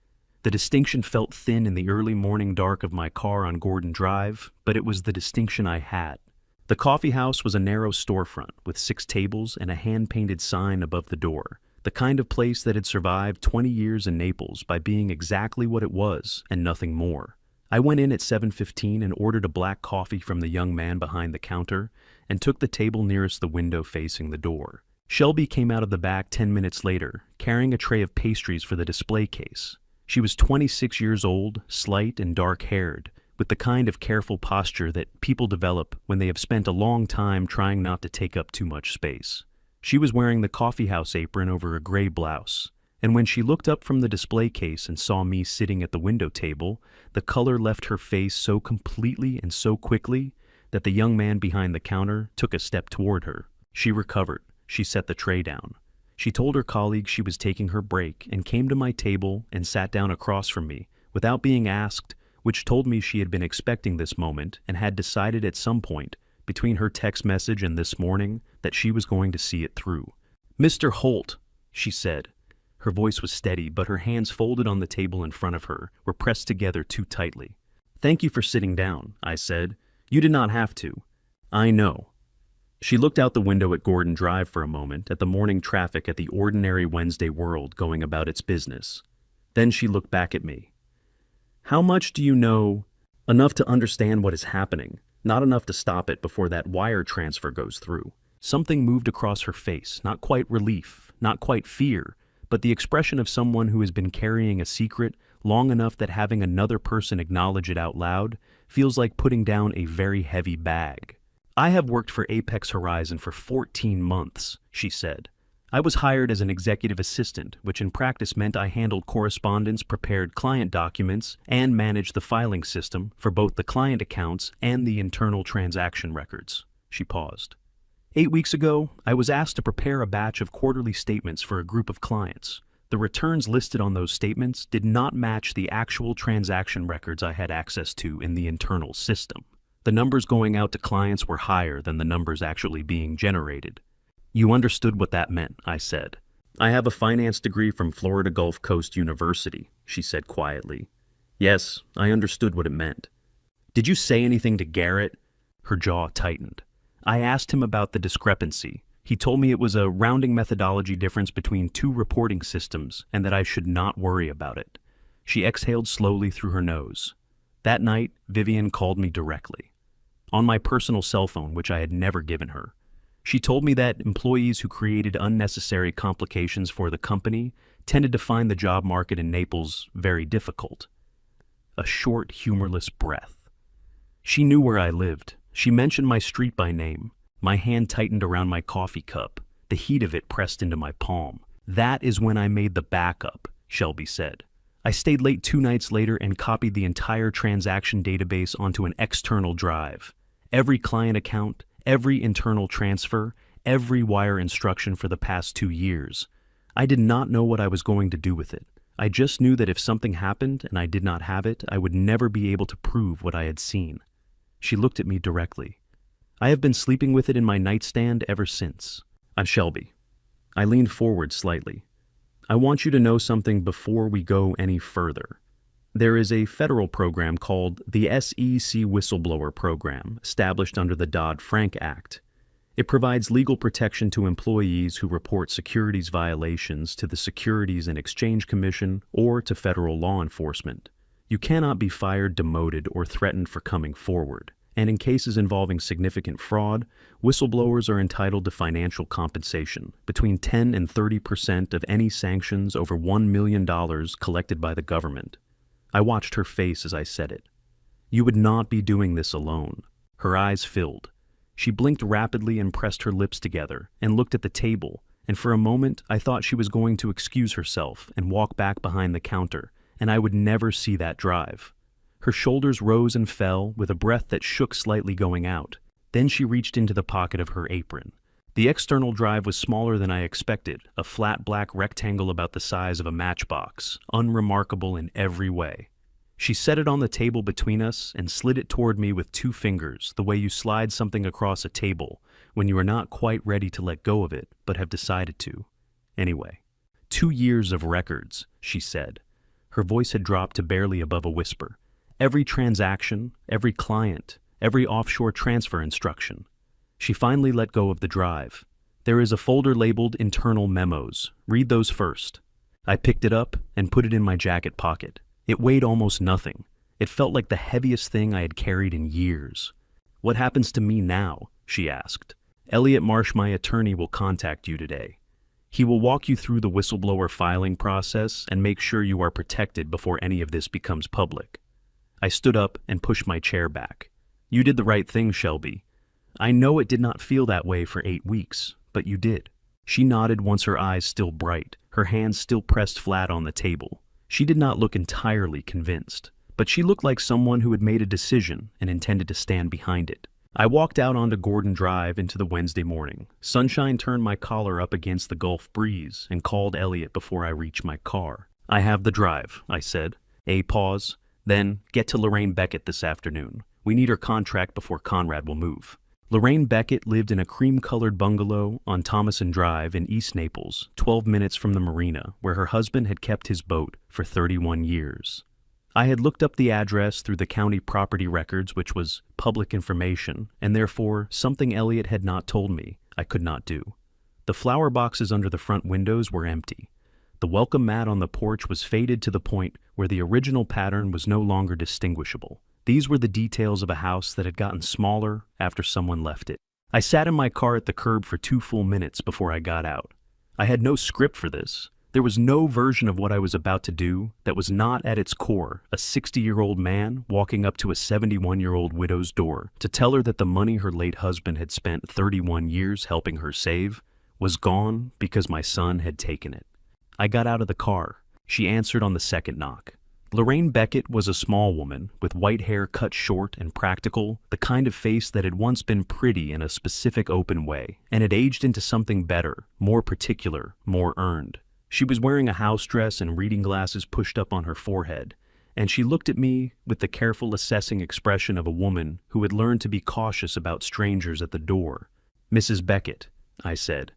The distinction felt thin in the early morning dark of my car on Gordon Drive, but it was the distinction I had. The coffee house was a narrow storefront with 6 tables and a hand-painted sign above the door, the kind of place that had survived 20 years in Naples by being exactly what it was and nothing more. I went in at 7:15 and ordered a black coffee from the young man behind the counter and took the table nearest the window facing the door. Shelby came out of the back 10 minutes later, carrying a tray of pastries for the display case. She was 26 years old, slight and dark-haired, with the kind of careful posture that people develop when they have spent a long time trying not to take up too much space. She was wearing the coffeehouse apron over a gray blouse, and when she looked up from the display case and saw me sitting at the window table, the color left her face so completely and so quickly that the young man behind the counter took a step toward her. She recovered. She set the tray down. She told her colleague she was taking her break and came to my table and sat down across from me without being asked, which told me she had been expecting this moment and had decided at some point between her text message and this morning that she was going to see it through. "Mr. Holt," she said. Her voice was steady, but her hands folded on the table in front of her were pressed together too tightly. "Thank you for sitting down," I said. "You did not have to." "I know." She looked out the window at Gordon Drive for a moment, at the morning traffic, at the ordinary Wednesday world going about its business. Then she looked back at me. "How much do you know?" "Enough to understand what is happening, not enough to stop it before that wire transfer goes through." Something moved across her face, not quite relief, not quite fear, but the expression of someone who has been carrying a secret long enough that having another person acknowledge it out loud feels like putting down a very heavy bag. "I have worked for Apex Horizon for 14 months, she said. "I was hired as an executive assistant, which in practice meant I handled correspondence, prepared client documents, and managed the filing system for both the client accounts and the internal transaction records." She paused. 8 weeks ago, I was asked to prepare a batch of quarterly statements for a group of clients. The returns listed on those statements did not match the actual transaction records I had access to in the internal system. The numbers going out to clients were higher than the numbers actually being generated. "You understood what that meant," I said. "I have a finance degree from Florida Gulf Coast University," she said quietly. "Yes, I understood what it meant." "Did you say anything to Garrett?" Her jaw tightened. I asked him about the discrepancy. He told me it was a rounding methodology difference between two reporting systems and that I should not worry about it. She exhaled slowly through her nose. That night, Vivian called me directly. On my personal cell phone, which I had never given her. She told me that employees who created unnecessary complications for the company tended to find the job market in Naples very difficult. A short, humorless breath. She knew where I lived. She mentioned my street by name. My hand tightened around my coffee cup, the heat of it pressed into my palm. "That is when I made the backup," Shelby said. "I stayed late 2 nights later and copied the entire transaction database onto an external drive. Every client account, every internal transfer, every wire instruction for the past 2 years. I did not know what I was going to do with it. I just knew that if something happened and I did not have it, I would never be able to prove what I had seen." She looked at me directly. "I have been sleeping with it in my nightstand ever since. I'm Shelby." I leaned forward slightly. "I want you to know something before we go any further. There is a federal program called the SEC Whistleblower Program, established under the Dodd-Frank Act. It provides legal protection to employees who report securities violations to the Securities and Exchange Commission or to federal law enforcement. You cannot be fired, demoted, or threatened for coming forward, and in cases involving significant fraud, whistleblowers are entitled to financial compensation, between 10 and 30% of any sanctions over $1 million collected by the government. I watched her face as I said it. "You would not be doing this alone." Her eyes filled. She blinked rapidly and pressed her lips together and looked at the table, and for a moment I thought she was going to excuse herself and walk back behind the counter, and I would never see that drive. Her shoulders rose and fell with a breath that shook slightly going out. Then she reached into the pocket of her apron. The external drive was smaller than I expected, a flat black rectangle about the size of a matchbox, unremarkable in every way. She set it on the table between us and slid it toward me with 2 fingers, the way you slide something across a table when you are not quite ready to let go of it, but have decided to. Anyway, 2 years of records, she said. Her voice had dropped to barely above a whisper. Every transaction, every client, every offshore transfer instruction. She finally let go of the drive. "There is a folder labeled Internal Memos. Read those first." I picked it up and put it in my jacket pocket. It weighed almost nothing. It felt like the heaviest thing I had carried in years. "What happens to me now?" she asked. "Elliot Marsh, my attorney, will contact you today." He will walk you through the whistleblower filing process and make sure you are protected before any of this becomes public. I stood up and pushed my chair back. You did the right thing, Shelby. I know it did not feel that way for 8 weeks, but you did. She nodded once, her eyes still bright, her hands still pressed flat on the table. She did not look entirely convinced, but she looked like someone who had made a decision and intended to stand behind it. I walked out onto Gordon Drive into the Wednesday morning. Sunshine turned my collar up against the Gulf breeze and called Elliot before I reached my car. I have the drive, I said. A pause. Then, get to Lorraine Beckett this afternoon. We need her contract before Conrad will move. Lorraine Beckett lived in a cream-colored bungalow on Thomason Drive in East Naples, 12 minutes from the marina, where her husband had kept his boat for 31 years. I had looked up the address through the county property records, which was public information, and therefore something Elliot had not told me I could not do. The flower boxes under the front windows were empty. The welcome mat on the porch was faded to the point where the original pattern was no longer distinguishable. These were the details of a house that had gotten smaller after someone left it. I sat in my car at the curb for 2 full minutes before I got out. I had no script for this. There was no version of what I was about to do that was not at its core a 60-year-old man walking up to a 71-year-old widow's door to tell her that the money her late husband had spent 31 years helping her save was gone because my son had taken it. I got out of the car. She answered on the second knock. Lorraine Beckett was a small woman with white hair cut short and practical, the kind of face that had once been pretty in a specific open way, and had aged into something better, more particular, more earned. She was wearing a house dress and reading glasses pushed up on her forehead, and she looked at me with the careful assessing expression of a woman who had learned to be cautious about strangers at the door. "Mrs. Beckett," I said.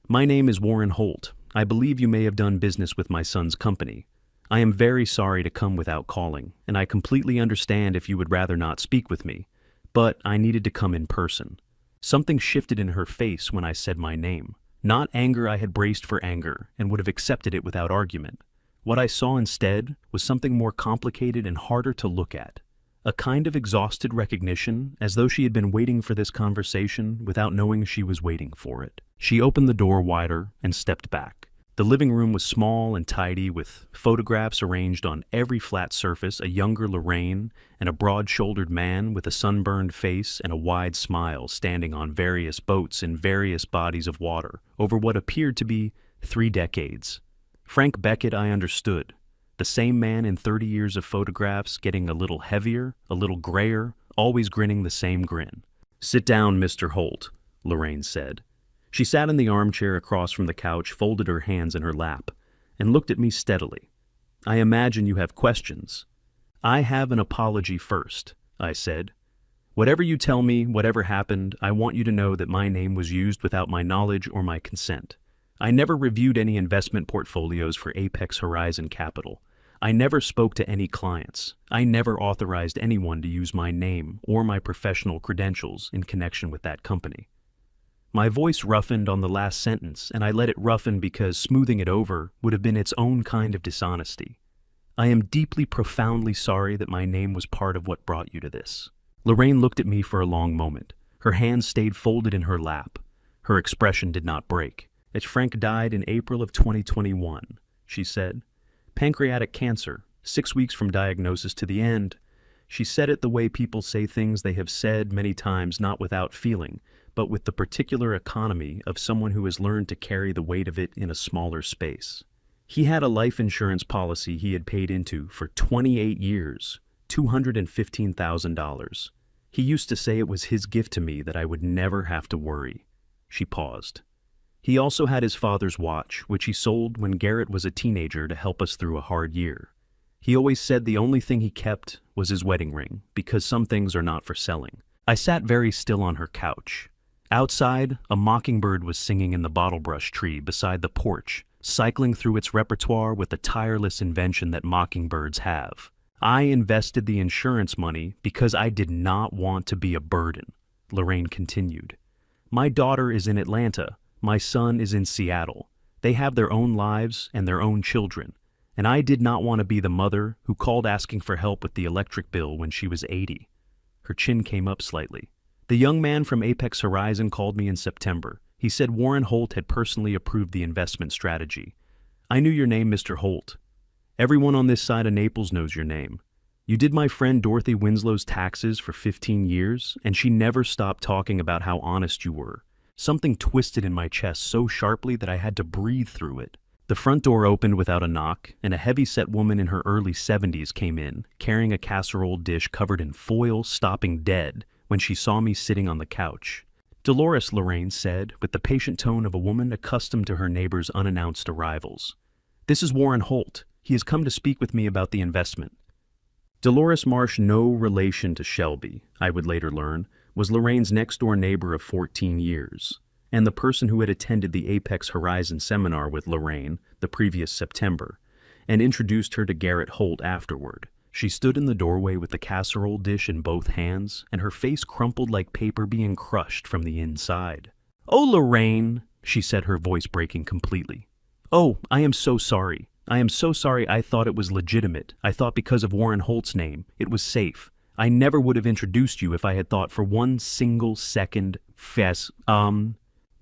"My name is Warren Holt. I believe you may have done business with my son's company. I am very sorry to come without calling, and I completely understand if you would rather not speak with me, but I needed to come in person." Something shifted in her face when I said my name. Not anger. I had braced for anger and would have accepted it without argument. What I saw instead was something more complicated and harder to look at. A kind of exhausted recognition, as though she had been waiting for this conversation without knowing she was waiting for it. She opened the door wider and stepped back. The living room was small and tidy, with photographs arranged on every flat surface, a younger Lorraine and a broad-shouldered man with a sunburned face and a wide smile standing on various boats in various bodies of water over what appeared to be 3 decades. Frank Beckett, I understood. The same man in 30 years of photographs, getting a little heavier, a little grayer, always grinning the same grin. "Sit down, Mr. Holt," Lorraine said. She sat in the armchair across from the couch, folded her hands in her lap, and looked at me steadily. "I imagine you have questions." "I have an apology first," I said. "Whatever you tell me, whatever happened, I want you to know that my name was used without my knowledge or my consent. I never reviewed any investment portfolios for Apex Horizon Capital. I never spoke to any clients. I never authorized anyone to use my name or my professional credentials in connection with that company." My voice roughened on the last sentence, and I let it roughen because smoothing it over would have been its own kind of dishonesty. "I am deeply, profoundly sorry that my name was part of what brought you to this." Lorraine looked at me for a long moment. Her hands stayed folded in her lap. Her expression did not break. "Frank died in April of 2021, she said. "Pancreatic cancer, 6 weeks from diagnosis to the end." She said it the way people say things they have said many times, not without feeling, but with the particular economy of someone who has learned to carry the weight of it in a smaller space. He had a life insurance policy he had paid into for 28 years, $215,000. He used to say it was his gift to me that I would never have to worry. She paused. He also had his father's watch, which he sold when Garrett was a teenager to help us through a hard year. He always said the only thing he kept was his wedding ring, because some things are not for selling. I sat very still on her couch. Outside, a mockingbird was singing in the bottlebrush tree beside the porch, cycling through its repertoire with the tireless invention that mockingbirds have. "I invested the insurance money because I did not want to be a burden," Lorraine continued. "My daughter is in Atlanta. My son is in Seattle. They have their own lives and their own children, and I did not want to be the mother who called asking for help with the electric bill when she was 80. Her chin came up slightly. "The young man from Apex Horizon called me in September. He said Warren Holt had personally approved the investment strategy. I knew your name, Mr. Holt. Everyone on this side of Naples knows your name. You did my friend Dorothy Winslow's taxes for 15 years, and she never stopped talking about how honest you were. Something twisted in my chest so sharply that I had to breathe through it. The front door opened without a knock, and a heavy-set woman in her early 70s came in, carrying a casserole dish covered in foil, stopping dead when she saw me sitting on the couch. Dolores, Lorraine said, with the patient tone of a woman accustomed to her neighbor's unannounced arrivals. This is Warren Holt. He has come to speak with me about the investment. Dolores Marsh, no relation to Shelby, I would later learn, was Lorraine's next-door neighbor of 14 years, and the person who had attended the Apex Horizon seminar with Lorraine the previous September, and introduced her to Garrett Holt afterward. She stood in the doorway with the casserole dish in both hands, and her face crumpled like paper being crushed from the inside. "Oh, Lorraine," she said, her voice breaking completely. "Oh, I am so sorry. I am so sorry. I thought it was legitimate. I thought because of Warren Holt's name, it was safe. I never would have introduced you if I had thought for one single second.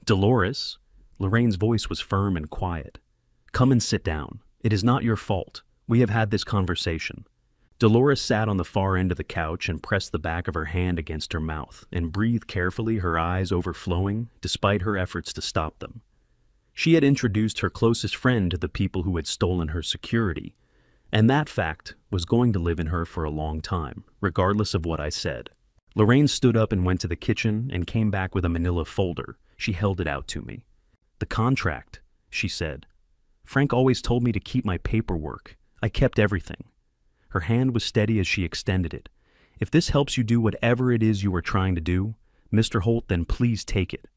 Dolores." Lorraine's voice was firm and quiet. "Come and sit down. It is not your fault. We have had this conversation." Dolores sat on the far end of the couch and pressed the back of her hand against her mouth and breathed carefully, her eyes overflowing, despite her efforts to stop them. She had introduced her closest friend to the people who had stolen her security, and that fact was going to live in her for a long time, regardless of what I said. Lorraine stood up and went to the kitchen and came back with a manila folder. She held it out to me. "The contract," she said. "Frank always told me to keep my paperwork. I kept everything." Her hand was steady as she extended it. "If this helps you do whatever it is you are trying to do, Mr. Holt, then please take it."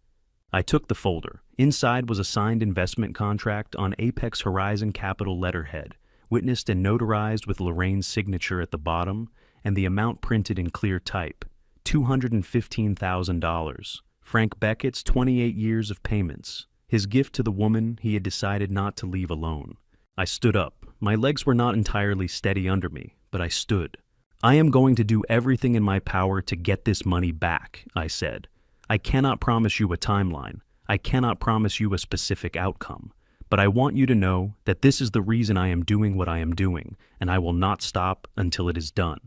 I took the folder. Inside was a signed investment contract on Apex Horizon capital letterhead, witnessed and notarized with Lorraine's signature at the bottom, and the amount printed in clear type, $215,000. Frank Beckett's 28 years of payments, his gift to the woman he had decided not to leave alone. I stood up. My legs were not entirely steady under me, but I stood. "I am going to do everything in my power to get this money back," I said. "I cannot promise you a timeline. I cannot promise you a specific outcome. But I want you to know that this is the reason I am doing what I am doing, and I will not stop until it is done."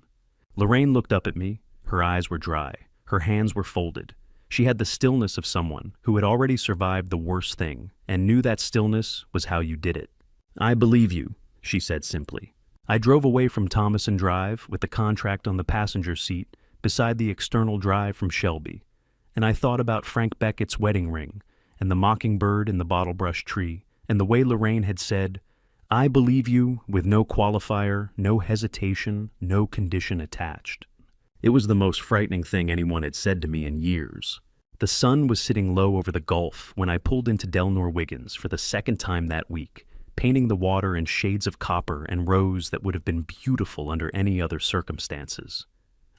Lorraine looked up at me. Her eyes were dry. Her hands were folded. She had the stillness of someone who had already survived the worst thing and knew that stillness was how you did it. "I believe you," she said simply. I drove away from Thomason Drive with the contract on the passenger seat beside the external drive from Shelby, and I thought about Frank Beckett's wedding ring and the mockingbird in the bottlebrush tree and the way Lorraine had said, "I believe you," with no qualifier, no hesitation, no condition attached. It was the most frightening thing anyone had said to me in years. The sun was sitting low over the Gulf when I pulled into Delnor Wiggins for the second time that week, painting the water in shades of copper and rose that would have been beautiful under any other circumstances.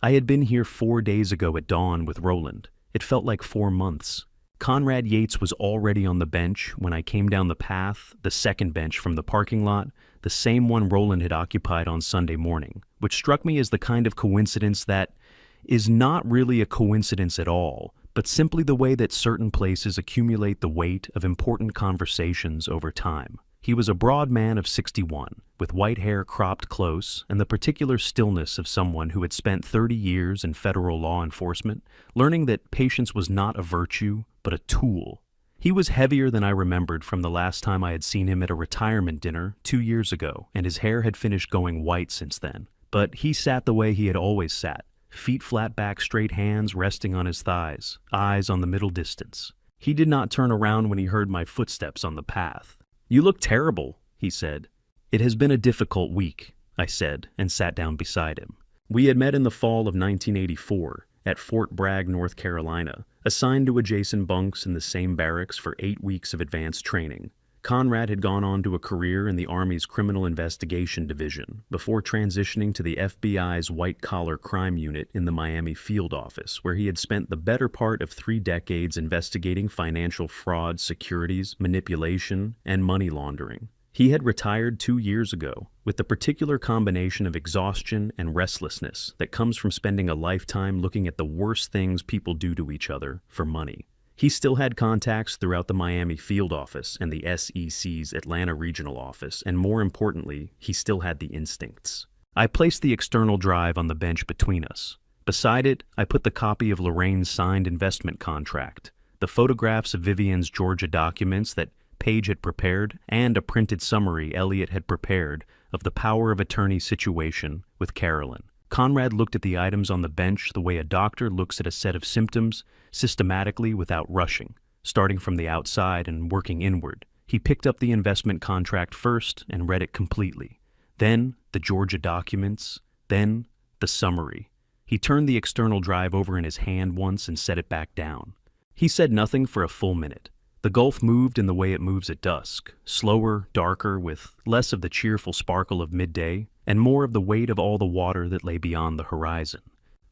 I had been here 4 days ago at dawn with Roland. It felt like 4 months. Conrad Yates was already on the bench when I came down the path, the second bench from the parking lot, the same one Roland had occupied on Sunday morning, which struck me as the kind of coincidence that is not really a coincidence at all, but simply the way that certain places accumulate the weight of important conversations over time. He was a broad man of 61, with white hair cropped close and the particular stillness of someone who had spent 30 years in federal law enforcement, learning that patience was not a virtue, but a tool. He was heavier than I remembered from the last time I had seen him at a retirement dinner 2 years ago, and his hair had finished going white since then. But he sat the way he had always sat, feet flat back, straight hands resting on his thighs, eyes on the middle distance. He did not turn around when he heard my footsteps on the path. "You look terrible," he said. "It has been a difficult week," I said, and sat down beside him. We had met in the fall of 1984 at Fort Bragg, North Carolina, assigned to adjacent bunks in the same barracks for 8 weeks of advanced training. Conrad had gone on to a career in the Army's Criminal Investigation Division before transitioning to the FBI's white-collar crime unit in the Miami field office, where he had spent the better part of 3 decades investigating financial fraud, securities, manipulation, and money laundering. He had retired 2 years ago, with the particular combination of exhaustion and restlessness that comes from spending a lifetime looking at the worst things people do to each other for money. He still had contacts throughout the Miami field office and the SEC's Atlanta regional office, and more importantly, he still had the instincts. I placed the external drive on the bench between us. Beside it, I put the copy of Lorraine's signed investment contract, the photographs of Vivian's Georgia documents that Paige had prepared, and a printed summary Elliot had prepared of the power of attorney situation with Carolyn. Conrad looked at the items on the bench the way a doctor looks at a set of symptoms, systematically without rushing, starting from the outside and working inward. He picked up the investment contract first and read it completely. Then the Georgia documents, then the summary. He turned the external drive over in his hand once and set it back down. He said nothing for a full minute. The Gulf moved in the way it moves at dusk, slower, darker, with less of the cheerful sparkle of midday, and more of the weight of all the water that lay beyond the horizon.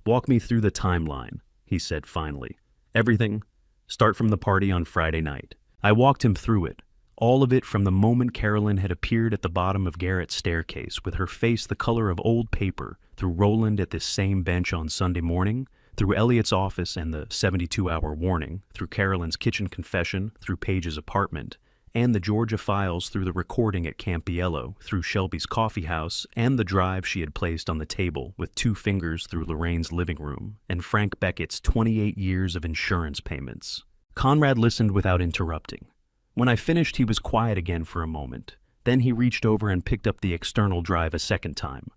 "Walk me through the timeline," he said finally. "Everything. Start from the party on Friday night." I walked him through it, all of it from the moment Carolyn had appeared at the bottom of Garrett's staircase with her face the color of old paper, through Roland at this same bench on Sunday morning, through Elliot's office and the 72-hour warning, through Carolyn's kitchen confession, through Paige's apartment, and the Georgia files through the recording at Campiello, through Shelby's coffee house, and the drive she had placed on the table with 2 fingers through Lorraine's living room, and Frank Beckett's 28 years of insurance payments. Conrad listened without interrupting. When I finished, he was quiet again for a moment. Then he reached over and picked up the external drive a second time.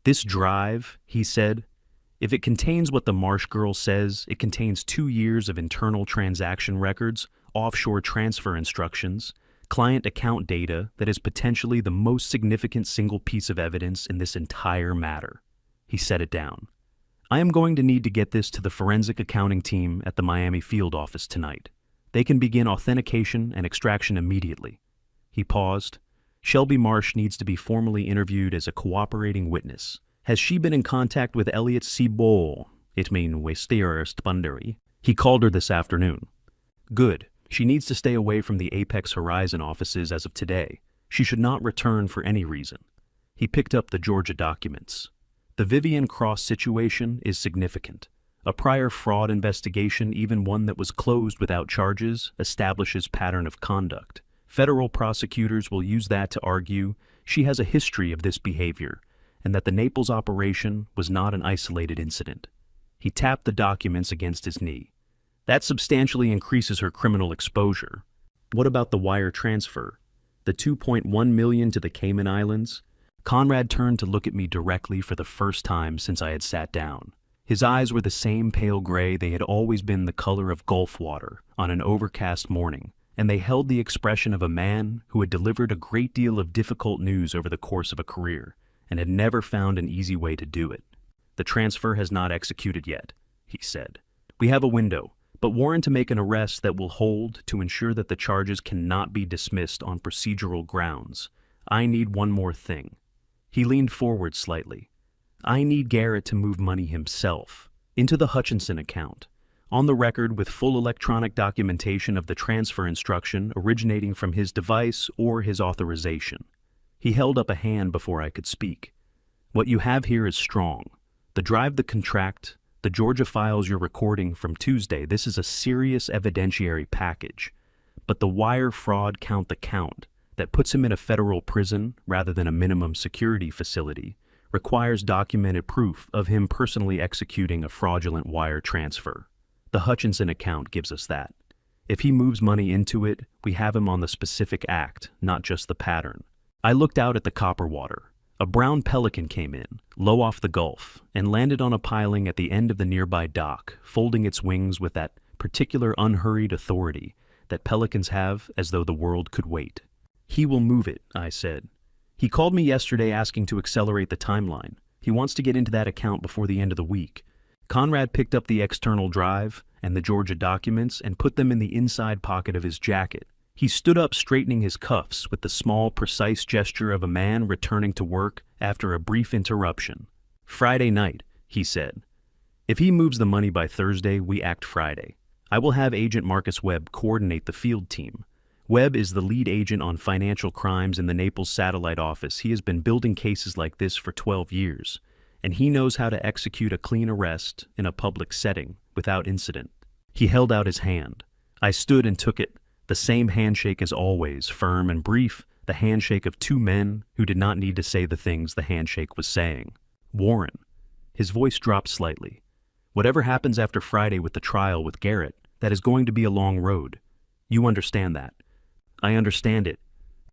"This drive," he said, "if it contains what the Marsh girl says, it contains 2 years of internal transaction records, offshore transfer instructions, client account data that is potentially the most significant single piece of evidence in this entire matter." He set it down. "I am going to need to get this to the forensic accounting team at the Miami field office tonight. They can begin authentication and extraction immediately." He paused. "Shelby Marsh needs to be formally interviewed as a cooperating witness. Has she been in contact with Elliot Seabold? It mean Westeros Bundery. He called her this afternoon." "Good. She needs to stay away from the Apex Horizon offices as of today. She should not return for any reason." He picked up the Georgia documents. "The Vivian Cross situation is significant. A prior fraud investigation, even one that was closed without charges, establishes pattern of conduct. Federal prosecutors will use that to argue she has a history of this behavior, and that the Naples operation was not an isolated incident." He tapped the documents against his knee. "That substantially increases her criminal exposure. What about the wire transfer? The $2.1 million to the Cayman Islands?" Conrad turned to look at me directly for the first time since I had sat down. His eyes were the same pale gray they had always been, the color of Gulf water on an overcast morning, and they held the expression of a man who had delivered a great deal of difficult news over the course of a career and had never found an easy way to do it. "The transfer has not executed yet," he said. "We have a window, but warrant to make an arrest that will hold to ensure that the charges cannot be dismissed on procedural grounds. I need one more thing." He leaned forward slightly. "I need Garrett to move money himself into the Hutchinson account, on the record with full electronic documentation of the transfer instruction originating from his device or his authorization." He held up a hand before I could speak. "What you have here is strong. The drive, the contract, the Georgia files you're recording from Tuesday, this is a serious evidentiary package. But the wire fraud count, the count that puts him in a federal prison rather than a minimum security facility, requires documented proof of him personally executing a fraudulent wire transfer. The Hutchinson account gives us that. If he moves money into it, we have him on the specific act, not just the pattern." I looked out at the copper water. A brown pelican came in, low off the Gulf, and landed on a piling at the end of the nearby dock, folding its wings with that particular unhurried authority that pelicans have, as though the world could wait. "He will move it," I said. "He called me yesterday asking to accelerate the timeline. He wants to get into that account before the end of the week." Conrad picked up the external drive and the Georgia documents and put them in the inside pocket of his jacket. He stood up, straightening his cuffs with the small, precise gesture of a man returning to work after a brief interruption. "Friday night," he said. "If he moves the money by Thursday, we act Friday. I will have Agent Marcus Webb coordinate the field team. Webb is the lead agent on financial crimes in the Naples satellite office. He has been building cases like this for 12 years, and he knows how to execute a clean arrest in a public setting without incident." He held out his hand. I stood and took it, the same handshake as always, firm and brief, the handshake of two men who did not need to say the things the handshake was saying. Warren. His voice dropped slightly. Whatever happens after Friday with the trial with Garrett, that is going to be a long road. You understand that. I understand it.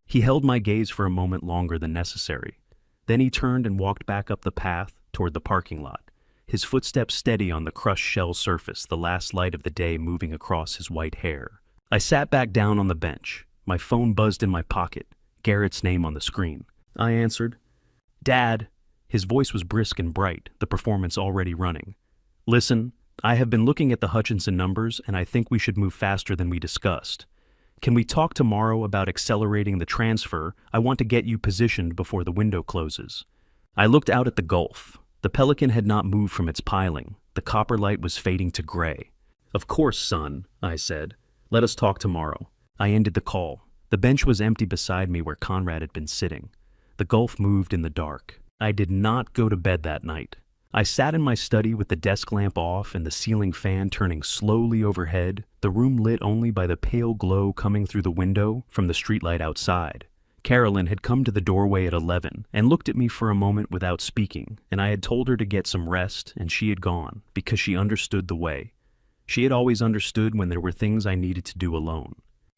He held my gaze for a moment longer than necessary. Then he turned and walked back up the path toward the parking lot, his footsteps steady on the crushed shell surface, the last light of the day moving across his white hair. I sat back down on the bench. My phone buzzed in my pocket, Garrett's name on the screen. I answered. Dad. His voice was brisk and bright, the performance already running. Listen, I have been looking at the Hutchinson numbers, and I think we should move faster than we discussed. Can we talk tomorrow about accelerating the transfer? I want to get you positioned before the window closes. I looked out at the Gulf. The Pelican had not moved from its piling. The copper light was fading to gray. Of course, son, I said. Let us talk tomorrow. I ended the call. The bench was empty beside me where Conrad had been sitting. The Gulf moved in the dark. I did not go to bed that night. I sat in my study with the desk lamp off and the ceiling fan turning slowly overhead, the room lit only by the pale glow coming through the window from the streetlight outside. Carolyn had come to the doorway at 11 and looked at me for a moment without speaking, and I had told her to get some rest, and she had gone because she understood the way. She had always understood when there were things I needed to do alone.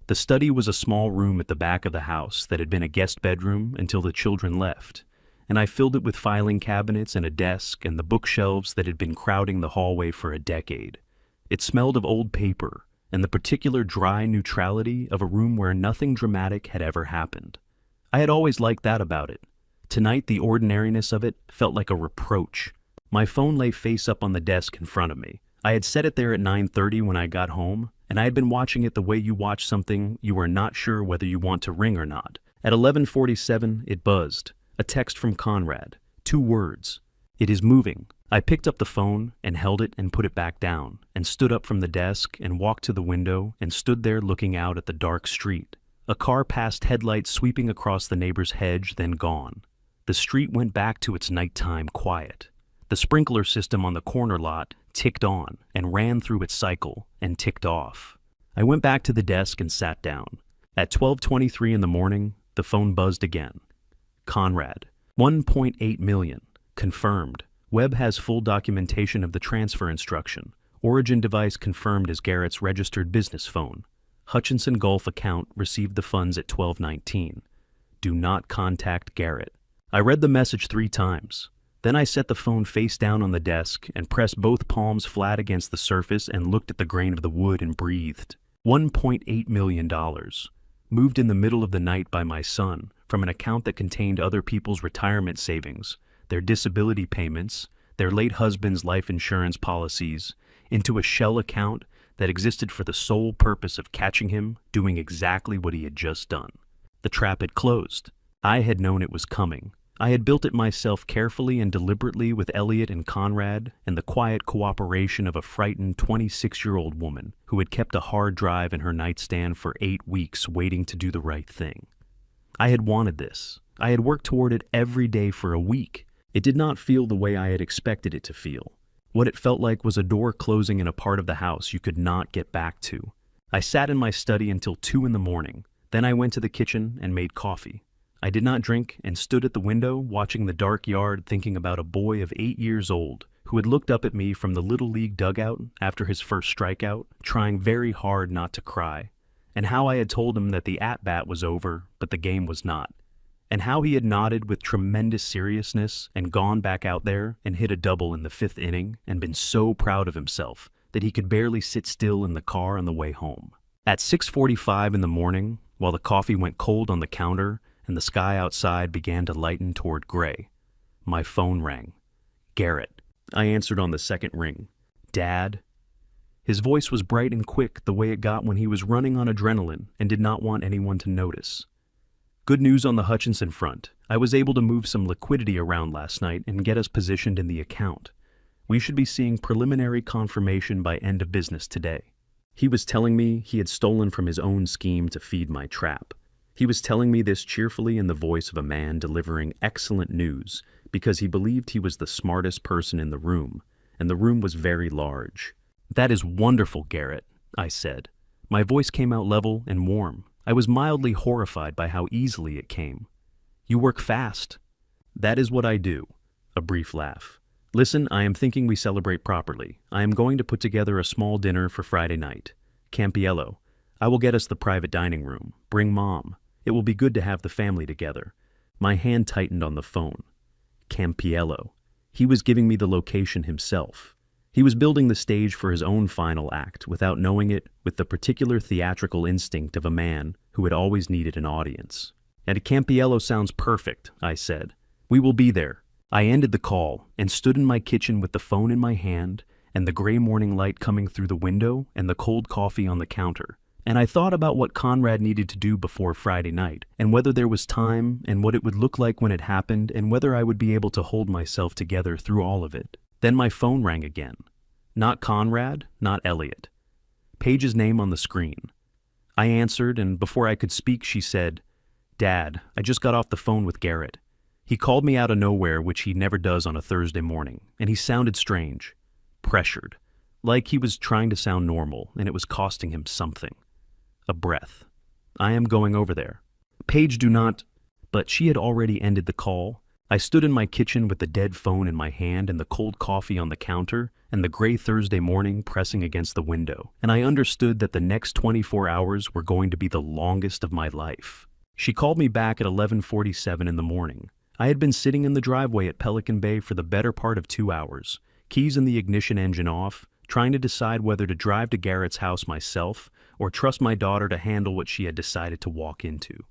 The study was a small room at the back of the house that had been a guest bedroom until the children left, and I filled it with filing cabinets and a desk and the bookshelves that had been crowding the hallway for a decade. It smelled of old paper and the particular dry neutrality of a room where nothing dramatic had ever happened. I had always liked that about it. Tonight, the ordinariness of it felt like a reproach. My phone lay face up on the desk in front of me. I had set it there at 9:30 when I got home, and I had been watching it the way you watch something you are not sure whether you want to ring or not. At 11:47, it buzzed. A text from Conrad. 2 words. It is moving. I picked up the phone and held it and put it back down, and stood up from the desk and walked to the window and stood there looking out at the dark street. A car passed, headlights sweeping across the neighbor's hedge, then gone. The street went back to its nighttime quiet. The sprinkler system on the corner lot ticked on and ran through its cycle and ticked off. I went back to the desk and sat down. At 12:23 in the morning, the phone buzzed again. Conrad. 1.8 million. Confirmed. Webb has full documentation of the transfer instruction. Origin device confirmed as Garrett's registered business phone. Hutchinson Gulf account received the funds at 12:19. Do not contact Garrett. I read the message 3 times. Then I set the phone face down on the desk and pressed both palms flat against the surface and looked at the grain of the wood and breathed. $1.8 million. Moved in the middle of the night by my son from an account that contained other people's retirement savings, their disability payments, their late husband's life insurance policies, into a shell account that existed for the sole purpose of catching him doing exactly what he had just done. The trap had closed. I had known it was coming. I had built it myself carefully and deliberately with Elliot and Conrad and the quiet cooperation of a frightened 26-year-old woman who had kept a hard drive in her nightstand for 8 weeks waiting to do the right thing. I had wanted this. I had worked toward it every day for a week. It did not feel the way I had expected it to feel. What it felt like was a door closing in a part of the house you could not get back to. I sat in my study until 2 in the morning. Then I went to the kitchen and made coffee. I did not drink and stood at the window watching the dark yard thinking about a boy of 8 years old who had looked up at me from the Little League dugout after his first strikeout, trying very hard not to cry, and how I had told him that the at-bat was over but the game was not, and how he had nodded with tremendous seriousness and gone back out there and hit a double in the 5th inning and been so proud of himself that he could barely sit still in the car on the way home. At 6:45 in the morning, while the coffee went cold on the counter and the sky outside began to lighten toward gray, my phone rang. Garrett. I answered on the second ring. Dad? His voice was bright and quick the way it got when he was running on adrenaline and did not want anyone to notice. Good news on the Hutchinson front. I was able to move some liquidity around last night and get us positioned in the account. We should be seeing preliminary confirmation by end of business today. He was telling me he had stolen from his own scheme to feed my trap. He was telling me this cheerfully in the voice of a man delivering excellent news because he believed he was the smartest person in the room, and the room was very large. That is wonderful, Garrett, I said. My voice came out level and warm. I was mildly horrified by how easily it came. "You work fast." "That is what I do." A brief laugh. "Listen, I am thinking we celebrate properly. I am going to put together a small dinner for Friday night. Campiello. I will get us the private dining room. Bring Mom. It will be good to have the family together." My hand tightened on the phone. Campiello. He was giving me the location himself. He was building the stage for his own final act without knowing it, with the particular theatrical instinct of a man who had always needed an audience. "And Campiello sounds perfect," I said. "We will be there." I ended the call and stood in my kitchen with the phone in my hand and the gray morning light coming through the window and the cold coffee on the counter. And I thought about what Conrad needed to do before Friday night, and whether there was time, and what it would look like when it happened, and whether I would be able to hold myself together through all of it. Then my phone rang again. Not Conrad, not Elliot. Paige's name on the screen. I answered, and before I could speak, she said, "Dad, I just got off the phone with Garrett. He called me out of nowhere, which he never does on a Thursday morning, and he sounded strange, pressured, like he was trying to sound normal, and it was costing him something. A breath. I am going over there." "Paige, do not..." But she had already ended the call. I stood in my kitchen with the dead phone in my hand and the cold coffee on the counter and the gray Thursday morning pressing against the window, and I understood that the next 24 hours were going to be the longest of my life. She called me back at 11:47 in the morning. I had been sitting in the driveway at Pelican Bay for the better part of 2 hours, keys in the ignition engine off, trying to decide whether to drive to Garrett's house myself or trust my daughter to handle what she had decided to walk into.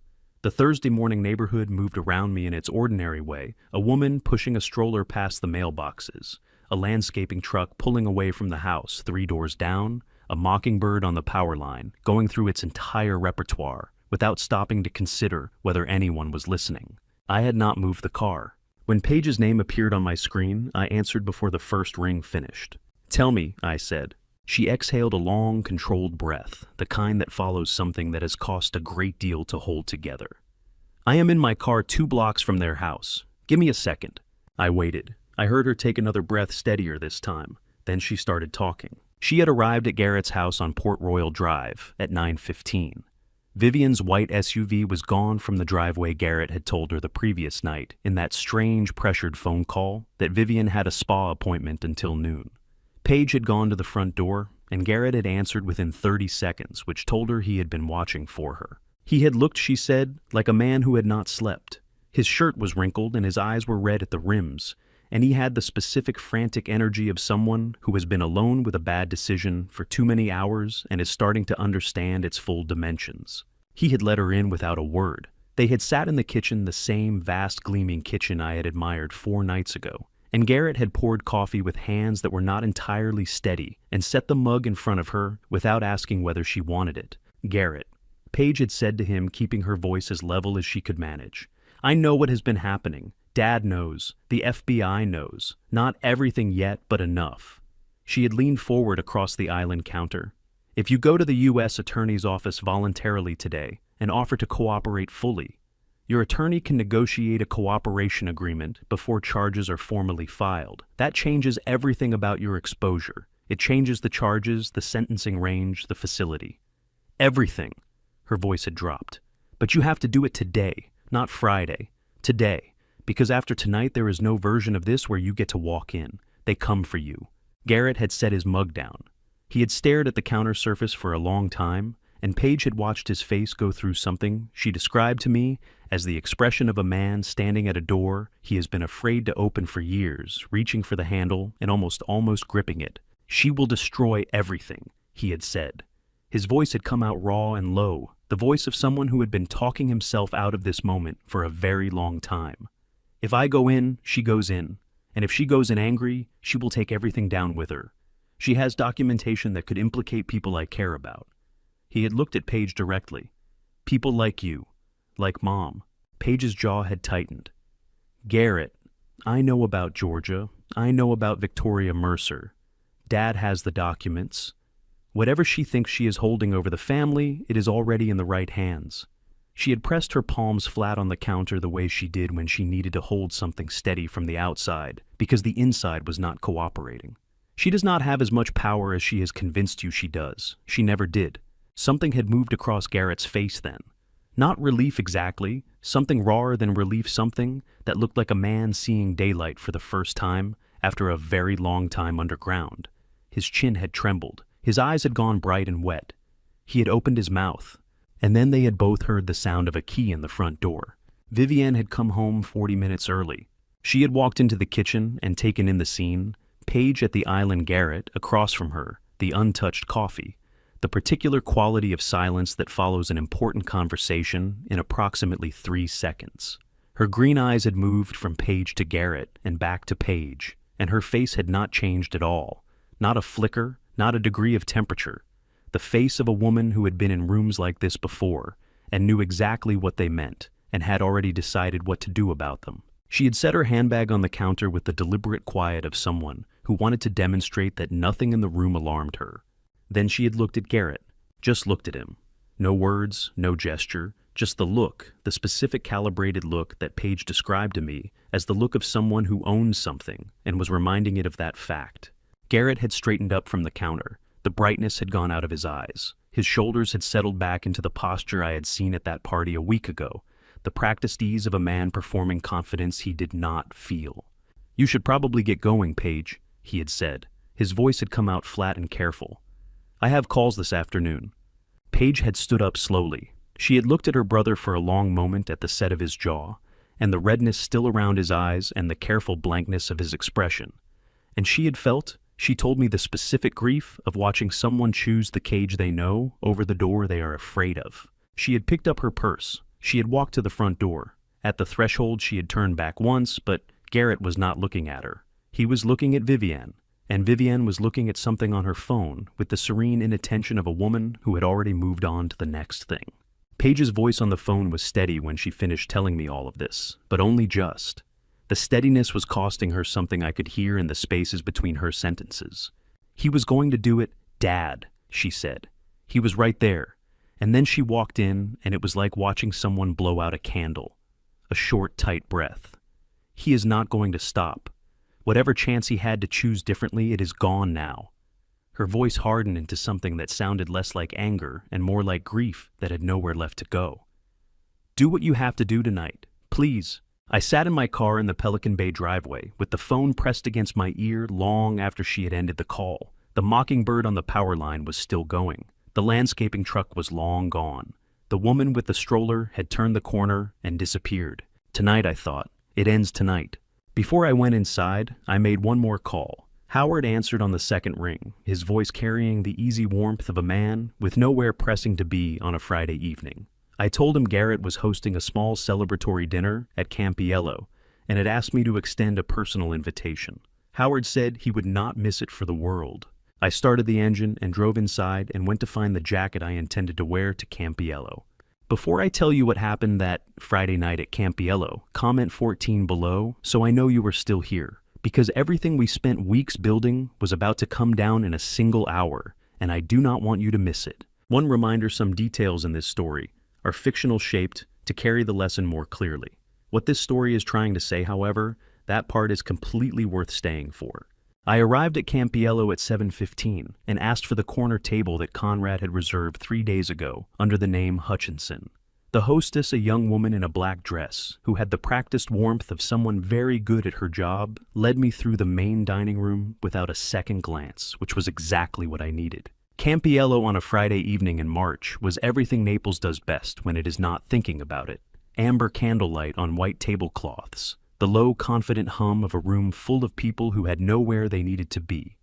The Thursday morning neighborhood moved around me in its ordinary way, a woman pushing a stroller past the mailboxes, a landscaping truck pulling away from the house 3 doors down, a mockingbird on the power line, going through its entire repertoire without stopping to consider whether anyone was listening. I had not moved the car. When Paige's name appeared on my screen, I answered before the first ring finished. "Tell me," I said. She exhaled a long, controlled breath, the kind that follows something that has cost a great deal to hold together. "I am in my car 2 blocks from their house. Give me a second." I waited. I heard her take another breath, steadier this time. Then she started talking. She had arrived at Garrett's house on Port Royal Drive at 9:15. Vivian's white SUV was gone from the driveway Garrett had told her the previous night in that strange, pressured phone call that Vivian had a spa appointment until noon. Paige had gone to the front door, and Garrett had answered within 30 seconds, which told her he had been watching for her. He had looked, she said, like a man who had not slept. His shirt was wrinkled and his eyes were red at the rims, and he had the specific frantic energy of someone who has been alone with a bad decision for too many hours and is starting to understand its full dimensions. He had let her in without a word. They had sat in the kitchen, the same vast gleaming kitchen I had admired 4 nights ago, and Garrett had poured coffee with hands that were not entirely steady and set the mug in front of her without asking whether she wanted it. "Garrett," Paige had said to him, keeping her voice as level as she could manage, "I know what has been happening. Dad knows. The FBI knows. Not everything yet, but enough." She had leaned forward across the island counter. "If you go to the U.S. Attorney's office voluntarily today and offer to cooperate fully, your attorney can negotiate a cooperation agreement before charges are formally filed. That changes everything about your exposure. It changes the charges, the sentencing range, the facility. Everything." Her voice had dropped. "But you have to do it today, not Friday. Today. Because after tonight there is no version of this where you get to walk in. They come for you." Garrett had set his mug down. He had stared at the counter surface for a long time, and Paige had watched his face go through something she described to me as the expression of a man standing at a door he has been afraid to open for years, reaching for the handle and almost gripping it. "She will destroy everything," he had said. His voice had come out raw and low, the voice of someone who had been talking himself out of this moment for a very long time. "If I go in, she goes in. And if she goes in angry, she will take everything down with her. She has documentation that could implicate people I care about." He had looked at Paige directly. "People like you. Like Mom." Paige's jaw had tightened. "Garrett, I know about Georgia. I know about Victoria Mercer. Dad has the documents. Whatever she thinks she is holding over the family, it is already in the right hands." She had pressed her palms flat on the counter the way she did when she needed to hold something steady from the outside, because the inside was not cooperating. "She does not have as much power as she has convinced you she does. She never did. Something had moved across Garrett's face then. Not relief exactly, something rawer than relief, something that looked like a man seeing daylight for the first time after a very long time underground. His chin had trembled, his eyes had gone bright and wet. He had opened his mouth, and then they had both heard the sound of a key in the front door. Vivienne had come home 40 minutes early. She had walked into the kitchen and taken in the scene, Paige at the island, Garrett across from her, the untouched coffee, the particular quality of silence that follows an important conversation in approximately 3 seconds. Her green eyes had moved from Paige to Garrett and back to Paige, and her face had not changed at all. Not a flicker, not a degree of temperature. The face of a woman who had been in rooms like this before and knew exactly what they meant and had already decided what to do about them. She had set her handbag on the counter with the deliberate quiet of someone who wanted to demonstrate that nothing in the room alarmed her. Then she had looked at Garrett, just looked at him. No words, no gesture, just the look, the specific calibrated look that Paige described to me as the look of someone who owns something and was reminding it of that fact. Garrett had straightened up from the counter. The brightness had gone out of his eyes. His shoulders had settled back into the posture I had seen at that party a week ago, the practiced ease of a man performing confidence he did not feel. "You should probably get going, Paige," he had said. His voice had come out flat and careful. "I have calls this afternoon." Paige had stood up slowly. She had looked at her brother for a long moment at the set of his jaw, and the redness still around his eyes and the careful blankness of his expression. And she had felt, she told me, the specific grief of watching someone choose the cage they know over the door they are afraid of. She had picked up her purse. She had walked to the front door. At the threshold she had turned back once, but Garrett was not looking at her. He was looking at Vivienne, and Vivienne was looking at something on her phone with the serene inattention of a woman who had already moved on to the next thing. Paige's voice on the phone was steady when she finished telling me all of this, but only just. The steadiness was costing her something I could hear in the spaces between her sentences. "He was going to do it, Dad," she said. "He was right there." And then she walked in, and it was like watching someone blow out a candle. A short, tight breath. "He is not going to stop. Whatever chance he had to choose differently, it is gone now." Her voice hardened into something that sounded less like anger and more like grief that had nowhere left to go. "Do what you have to do tonight, please." I sat in my car in the Pelican Bay driveway with the phone pressed against my ear long after she had ended the call. The Mockingbird on the power line was still going. The landscaping truck was long gone. The woman with the stroller had turned the corner and disappeared. Tonight, I thought. It ends tonight. Before I went inside, I made one more call. Howard answered on the second ring, his voice carrying the easy warmth of a man with nowhere pressing to be on a Friday evening. I told him Garrett was hosting a small celebratory dinner at Campiello and had asked me to extend a personal invitation. Howard said he would not miss it for the world. I started the engine and drove inside and went to find the jacket I intended to wear to Campiello. Before I tell you what happened that Friday night at Campiello, comment 14 below so I know you are still here, because everything we spent weeks building was about to come down in a single hour, and I do not want you to miss it. One reminder: some details in this story are fictional shaped to carry the lesson more clearly. What this story is trying to say, however, that part is completely worth staying for. I arrived at Campiello at 7:15 and asked for the corner table that Conrad had reserved 3 days ago under the name Hutchinson. The hostess, a young woman in a black dress who had the practiced warmth of someone very good at her job, led me through the main dining room without a second glance, which was exactly what I needed. Campiello on a Friday evening in March was everything Naples does best when it is not thinking about it. Amber candlelight on white tablecloths, the low, confident hum of a room full of people who had nowhere they needed to be,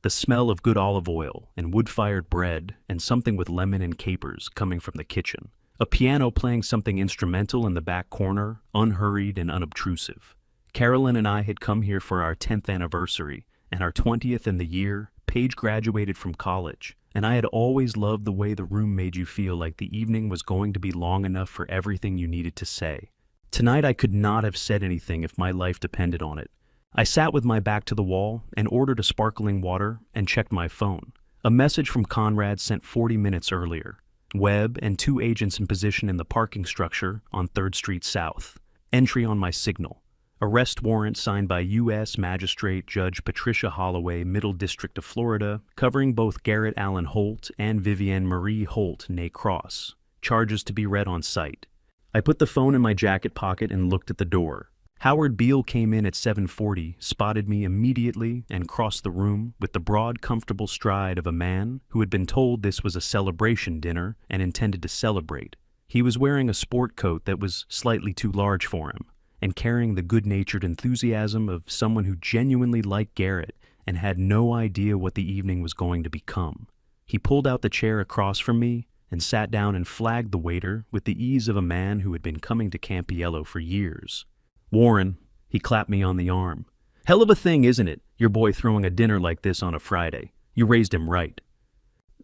the smell of good olive oil and wood-fired bread and something with lemon and capers coming from the kitchen, a piano playing something instrumental in the back corner, unhurried and unobtrusive. Carolyn and I had come here for our 10th anniversary and our 20th in the year. Paige graduated from college, and I had always loved the way the room made you feel like the evening was going to be long enough for everything you needed to say. Tonight I could not have said anything if my life depended on it. I sat with my back to the wall and ordered a sparkling water and checked my phone. A message from Conrad sent 40 minutes earlier. Webb and 2 agents in position in the parking structure on 3rd Street South. Entry on my signal. Arrest warrant signed by U.S. Magistrate Judge Patricia Holloway, Middle District of Florida, covering both Garrett Allen Holt and Vivienne Marie Holt, née Cross. Charges to be read on site. I put the phone in my jacket pocket and looked at the door. Howard Beale came in at 7:40, spotted me immediately, and crossed the room with the broad, comfortable stride of a man who had been told this was a celebration dinner and intended to celebrate. He was wearing a sport coat that was slightly too large for him, and carrying the good-natured enthusiasm of someone who genuinely liked Garrett and had no idea what the evening was going to become. He pulled out the chair across from me and sat down and flagged the waiter with the ease of a man who had been coming to Campiello for years. "Warren," he clapped me on the arm. "Hell of a thing, isn't it, your boy throwing a dinner like this on a Friday? You raised him right."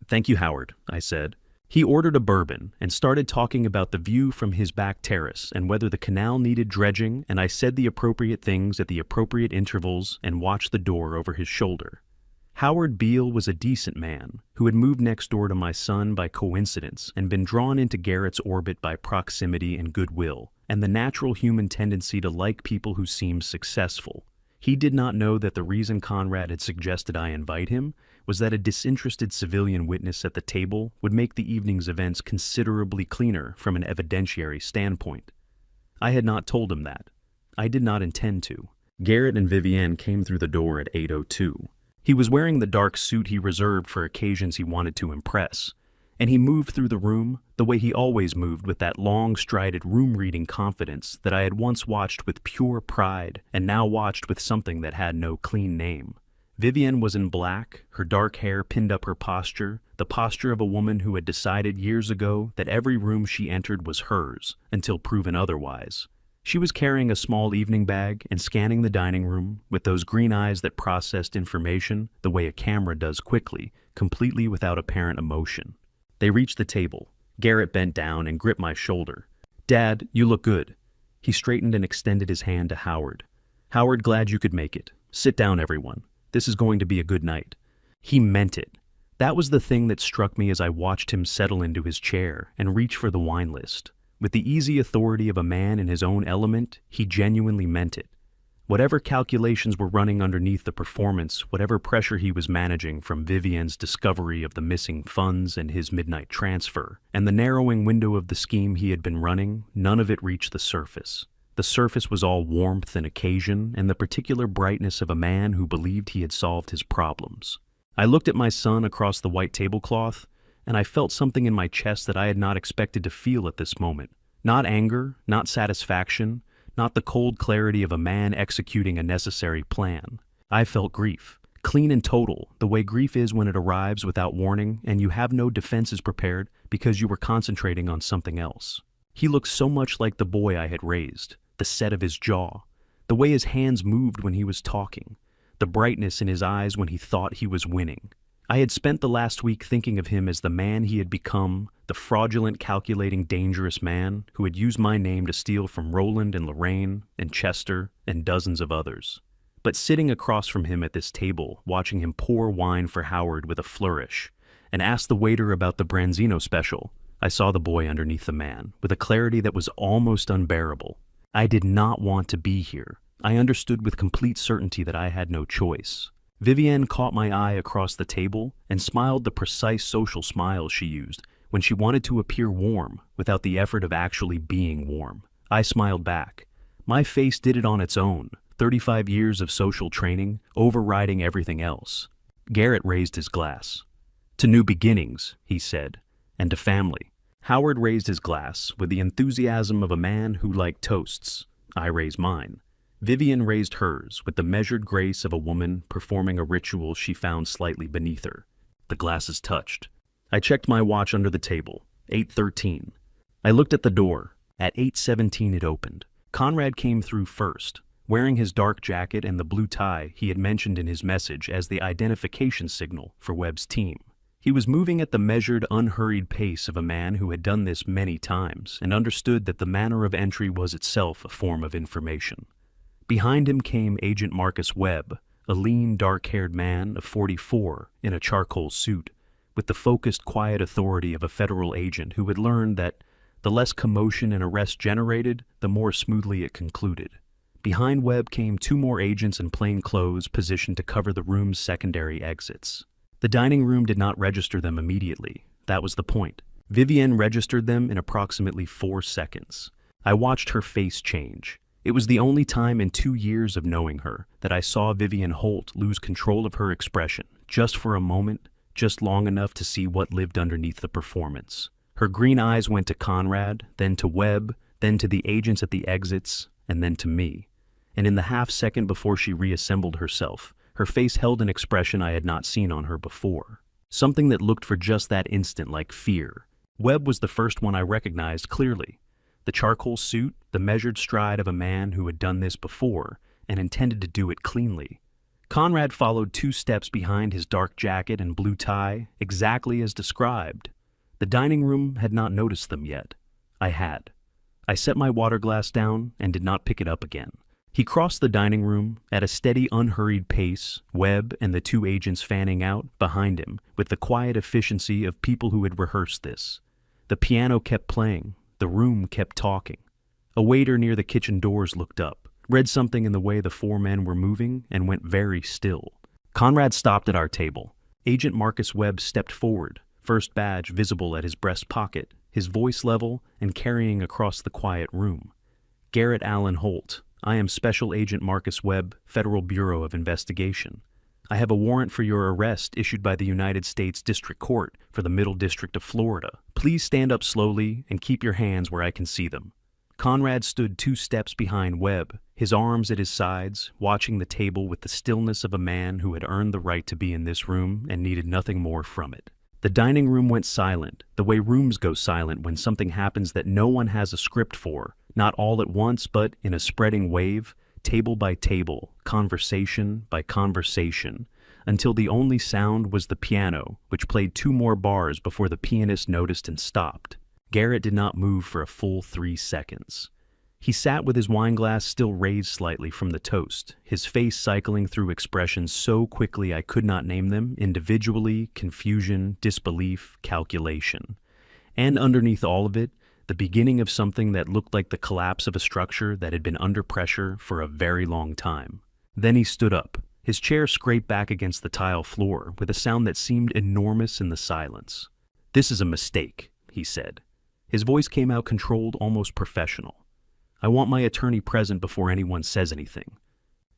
"Thank you, Howard," I said. He ordered a bourbon and started talking about the view from his back terrace and whether the canal needed dredging, and I said the appropriate things at the appropriate intervals and watched the door over his shoulder. Howard Beale was a decent man who had moved next door to my son by coincidence and been drawn into Garrett's orbit by proximity and goodwill, and the natural human tendency to like people who seemed successful. He did not know that the reason Conrad had suggested I invite him was that a disinterested civilian witness at the table would make the evening's events considerably cleaner from an evidentiary standpoint. I had not told him that. I did not intend to. Garrett and Vivienne came through the door at 8:02. He was wearing the dark suit he reserved for occasions he wanted to impress, and he moved through the room the way he always moved, with that long-strided room-reading confidence that I had once watched with pure pride and now watched with something that had no clean name. Vivienne was in black, her dark hair pinned up her posture, the posture of a woman who had decided years ago that every room she entered was hers, until proven otherwise. She was carrying a small evening bag and scanning the dining room with those green eyes that processed information the way a camera does quickly, completely without apparent emotion. They reached the table. Garrett bent down and gripped my shoulder. "Dad, you look good." He straightened and extended his hand to Howard. "Howard, glad you could make it. Sit down, everyone. This is going to be a good night." He meant it. That was the thing that struck me as I watched him settle into his chair and reach for the wine list. With the easy authority of a man in his own element, he genuinely meant it. Whatever calculations were running underneath the performance, whatever pressure he was managing from Vivienne's discovery of the missing funds and his midnight transfer, and the narrowing window of the scheme he had been running, none of it reached the surface. The surface was all warmth and occasion and the particular brightness of a man who believed he had solved his problems. I looked at my son across the white tablecloth, and I felt something in my chest that I had not expected to feel at this moment. Not anger, not satisfaction, not the cold clarity of a man executing a necessary plan. I felt grief, clean and total, the way grief is when it arrives without warning and you have no defenses prepared because you were concentrating on something else. He looked so much like the boy I had raised, the set of his jaw, the way his hands moved when he was talking, the brightness in his eyes when he thought he was winning. I had spent the last week thinking of him as the man he had become, the fraudulent, calculating, dangerous man who had used my name to steal from Roland and Lorraine and Chester and dozens of others. But sitting across from him at this table, watching him pour wine for Howard with a flourish, and ask the waiter about the Branzino special, I saw the boy underneath the man, with a clarity that was almost unbearable. I did not want to be here. I understood with complete certainty that I had no choice. Vivienne caught my eye across the table and smiled the precise social smile she used when she wanted to appear warm without the effort of actually being warm. I smiled back. My face did it on its own, 35 years of social training overriding everything else. Garrett raised his glass. "To new beginnings," he said, "and to family." Howard raised his glass with the enthusiasm of a man who liked toasts. I raised mine. Vivienne raised hers with the measured grace of a woman performing a ritual she found slightly beneath her. The glasses touched. I checked my watch under the table. 8:13. I looked at the door. At 8:17 it opened. Conrad came through first, wearing his dark jacket and the blue tie he had mentioned in his message as the identification signal for Webb's team. He was moving at the measured, unhurried pace of a man who had done this many times and understood that the manner of entry was itself a form of information. Behind him came Agent Marcus Webb, a lean, dark-haired man of 44 in a charcoal suit, with the focused, quiet authority of a federal agent who had learned that the less commotion an arrest generated, the more smoothly it concluded. Behind Webb came two more agents in plain clothes positioned to cover the room's secondary exits. The dining room did not register them immediately. That was the point. Vivienne registered them in approximately 4 seconds. I watched her face change. It was the only time in 2 years of knowing her that I saw Vivienne Holt lose control of her expression, just for a moment, just long enough to see what lived underneath the performance. Her green eyes went to Conrad, then to Webb, then to the agents at the exits, and then to me. And in the half second before she reassembled herself, her face held an expression I had not seen on her before. Something that looked for just that instant like fear. Webb was the first one I recognized clearly. The charcoal suit, the measured stride of a man who had done this before and intended to do it cleanly. Conrad followed 2 steps behind his dark jacket and blue tie, exactly as described. The dining room had not noticed them yet. I had. I set my water glass down and did not pick it up again. He crossed the dining room at a steady, unhurried pace, Webb and the 2 agents fanning out behind him with the quiet efficiency of people who had rehearsed this. The piano kept playing. The room kept talking. A waiter near the kitchen doors looked up, read something in the way the 4 men were moving, and went very still. Conrad stopped at our table. Agent Marcus Webb stepped forward, first badge visible at his breast pocket, his voice level and carrying across the quiet room. Garrett Allen Holt, I am Special Agent Marcus Webb, Federal Bureau of Investigation. I have a warrant for your arrest issued by the United States District Court for the Middle District of Florida. Please stand up slowly and keep your hands where I can see them. Conrad stood 2 steps behind Webb, his arms at his sides, watching the table with the stillness of a man who had earned the right to be in this room and needed nothing more from it. The dining room went silent, the way rooms go silent when something happens that no one has a script for, not all at once but in a spreading wave, table by table, conversation by conversation, until the only sound was the piano, which played 2 more bars before the pianist noticed and stopped. Garrett did not move for a full 3 seconds. He sat with his wine glass still raised slightly from the toast, his face cycling through expressions so quickly I could not name them individually: confusion, disbelief, calculation. And underneath all of it, the beginning of something that looked like the collapse of a structure that had been under pressure for a very long time. Then he stood up. His chair scraped back against the tile floor with a sound that seemed enormous in the silence. "This is a mistake," he said. His voice came out controlled, almost professional. "I want my attorney present before anyone says anything."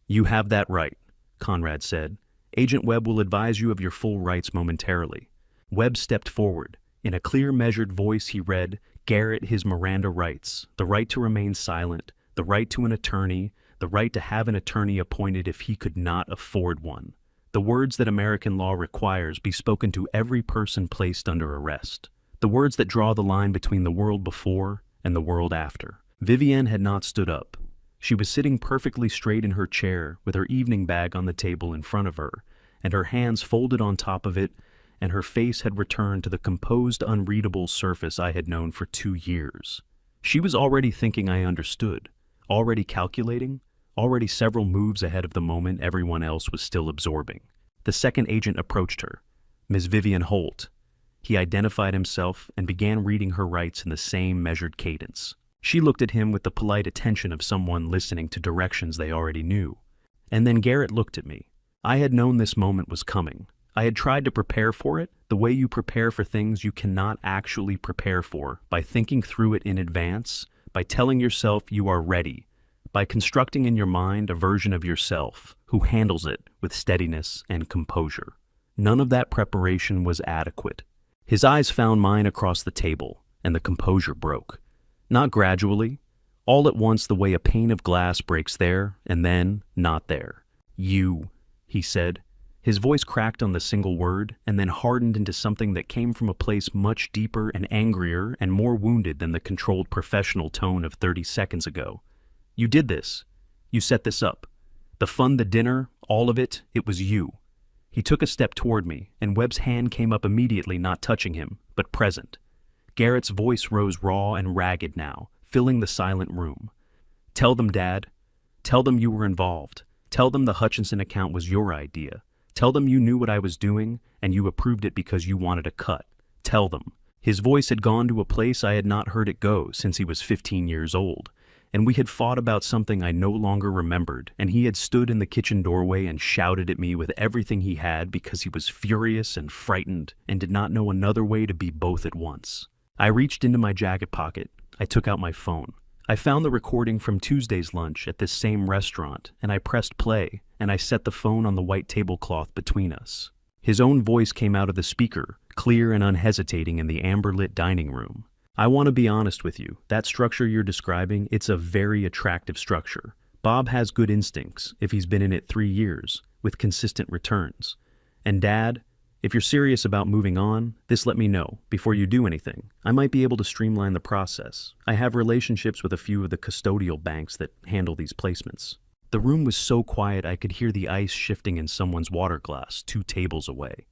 "You have that right," Conrad said. "Agent Webb will advise you of your full rights momentarily." Webb stepped forward. In a clear, measured voice he read, Garrett his Miranda rights, the right to remain silent, the right to an attorney, the right to have an attorney appointed if he could not afford one. The words that American law requires be spoken to every person placed under arrest. The words that draw the line between the world before and the world after. Vivienne had not stood up. She was sitting perfectly straight in her chair with her evening bag on the table in front of her, and her hands folded on top of it, and her face had returned to the composed, unreadable surface I had known for 2 years. She was already thinking I understood, already calculating, already several moves ahead of the moment everyone else was still absorbing. The second agent approached her. "Ms. Vivienne Holt." He identified himself and began reading her rights in the same measured cadence. She looked at him with the polite attention of someone listening to directions they already knew. And then Garrett looked at me. I had known this moment was coming. I had tried to prepare for it, the way you prepare for things you cannot actually prepare for, by thinking through it in advance, by telling yourself you are ready, by constructing in your mind a version of yourself who handles it with steadiness and composure. None of that preparation was adequate. His eyes found mine across the table, and the composure broke. Not gradually, all at once the way a pane of glass breaks there, and then not there. "You," he said. His voice cracked on the single word, and then hardened into something that came from a place much deeper and angrier and more wounded than the controlled professional tone of 30 seconds ago. "You did this. You set this up. The fun, the dinner, all of it, it was you." He took a step toward me, and Webb's hand came up immediately, not touching him, but present. Garrett's voice rose raw and ragged now, filling the silent room. "Tell them, Dad. Tell them you were involved. Tell them the Hutchinson account was your idea. Tell them you knew what I was doing, and you approved it because you wanted a cut. Tell them." His voice had gone to a place I had not heard it go since he was 15 years old, and we had fought about something I no longer remembered, and he had stood in the kitchen doorway and shouted at me with everything he had because he was furious and frightened and did not know another way to be both at once. I reached into my jacket pocket. I took out my phone. I found the recording from Tuesday's lunch at this same restaurant, and I pressed play, and I set the phone on the white tablecloth between us. His own voice came out of the speaker, clear and unhesitating in the amber-lit dining room. I want to be honest with you. That structure you're describing, it's a very attractive structure. Bob has good instincts, if he's been in it 3 years, with consistent returns. And Dad, if you're serious about moving on, this let me know, before you do anything. I might be able to streamline the process. I have relationships with a few of the custodial banks that handle these placements. The room was so quiet I could hear the ice shifting in someone's water glass 2 tables away.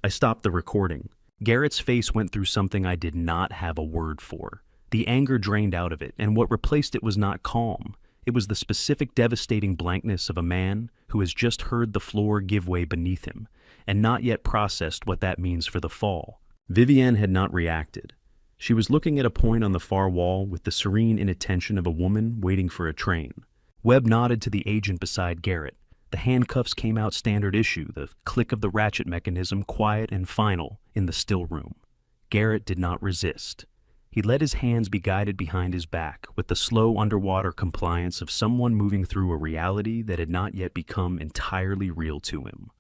I stopped the recording. Garrett's face went through something I did not have a word for. The anger drained out of it, and what replaced it was not calm. It was the specific devastating blankness of a man who has just heard the floor give way beneath him, and not yet processed what that means for the fall. Vivienne had not reacted. She was looking at a point on the far wall with the serene inattention of a woman waiting for a train. Webb nodded to the agent beside Garrett. The handcuffs came out standard issue, the click of the ratchet mechanism quiet and final in the still room. Garrett did not resist. He let his hands be guided behind his back with the slow underwater compliance of someone moving through a reality that had not yet become entirely real to him.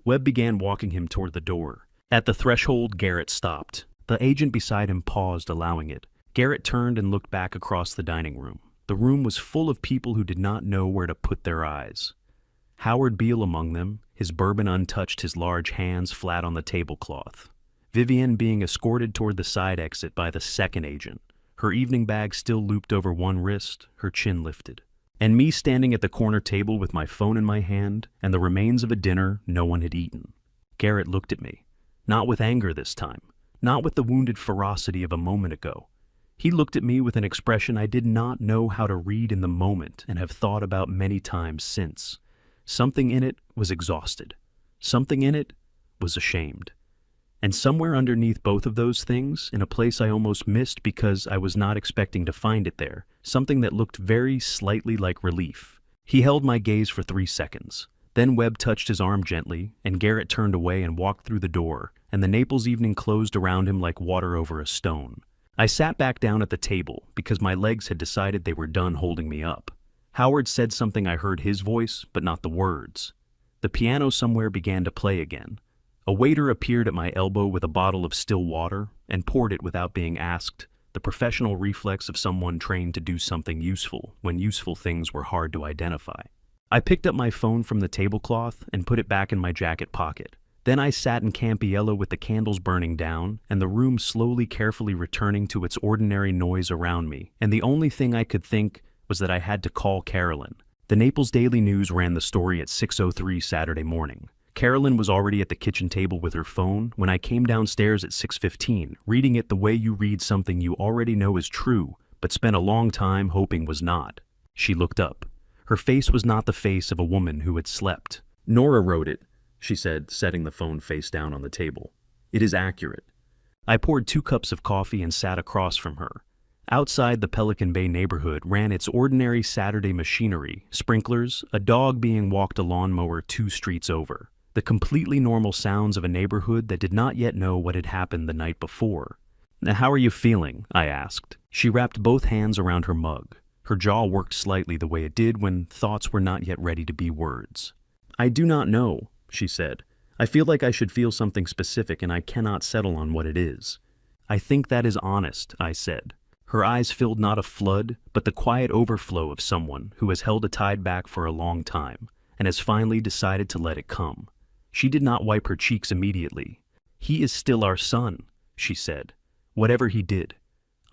Webb began walking him toward the door. At the threshold, Garrett stopped. The agent beside him paused, allowing it. Garrett turned and looked back across the dining room. The room was full of people who did not know where to put their eyes. Howard Beale among them, his bourbon untouched, his large hands flat on the tablecloth. Vivienne being escorted toward the side exit by the second agent, her evening bag still looped over one wrist, her chin lifted. And me standing at the corner table with my phone in my hand and the remains of a dinner no one had eaten. Garrett looked at me, not with anger this time, not with the wounded ferocity of a moment ago. He looked at me with an expression I did not know how to read in the moment and have thought about many times since. Something in it was exhausted. Something in it was ashamed. And somewhere underneath both of those things, in a place I almost missed because I was not expecting to find it there, something that looked very slightly like relief. He held my gaze for 3 seconds. Then Webb touched his arm gently, and Garrett turned away and walked through the door, and the Naples evening closed around him like water over a stone. I sat back down at the table because my legs had decided they were done holding me up. Howard said something. I heard his voice, but not the words. The piano somewhere began to play again. A waiter appeared at my elbow with a bottle of still water and poured it without being asked, the professional reflex of someone trained to do something useful when useful things were hard to identify. I picked up my phone from the tablecloth and put it back in my jacket pocket. Then I sat in Campiello with the candles burning down and the room slowly, carefully returning to its ordinary noise around me, and the only thing I could think was that I had to call Carolyn. The Naples Daily News ran the story at 6:03 Saturday morning. Carolyn was already at the kitchen table with her phone when I came downstairs at 6:15, reading it the way you read something you already know is true, but spent a long time hoping was not. She looked up. Her face was not the face of a woman who had slept. Nora wrote it, she said, setting the phone face down on the table. It is accurate. I poured 2 cups of coffee and sat across from her. Outside the Pelican Bay neighborhood ran its ordinary Saturday machinery, sprinklers, a dog being walked a lawnmower 2 streets over. The completely normal sounds of a neighborhood that did not yet know what had happened the night before. "Now, how are you feeling?" I asked. She wrapped both hands around her mug. Her jaw worked slightly the way it did when thoughts were not yet ready to be words. "I do not know," she said. "I feel like I should feel something specific and I cannot settle on what it is." "I think that is honest," I said. Her eyes filled not a flood, but the quiet overflow of someone who has held a tide back for a long time and has finally decided to let it come. She did not wipe her cheeks immediately. "He is still our son," she said. "Whatever he did.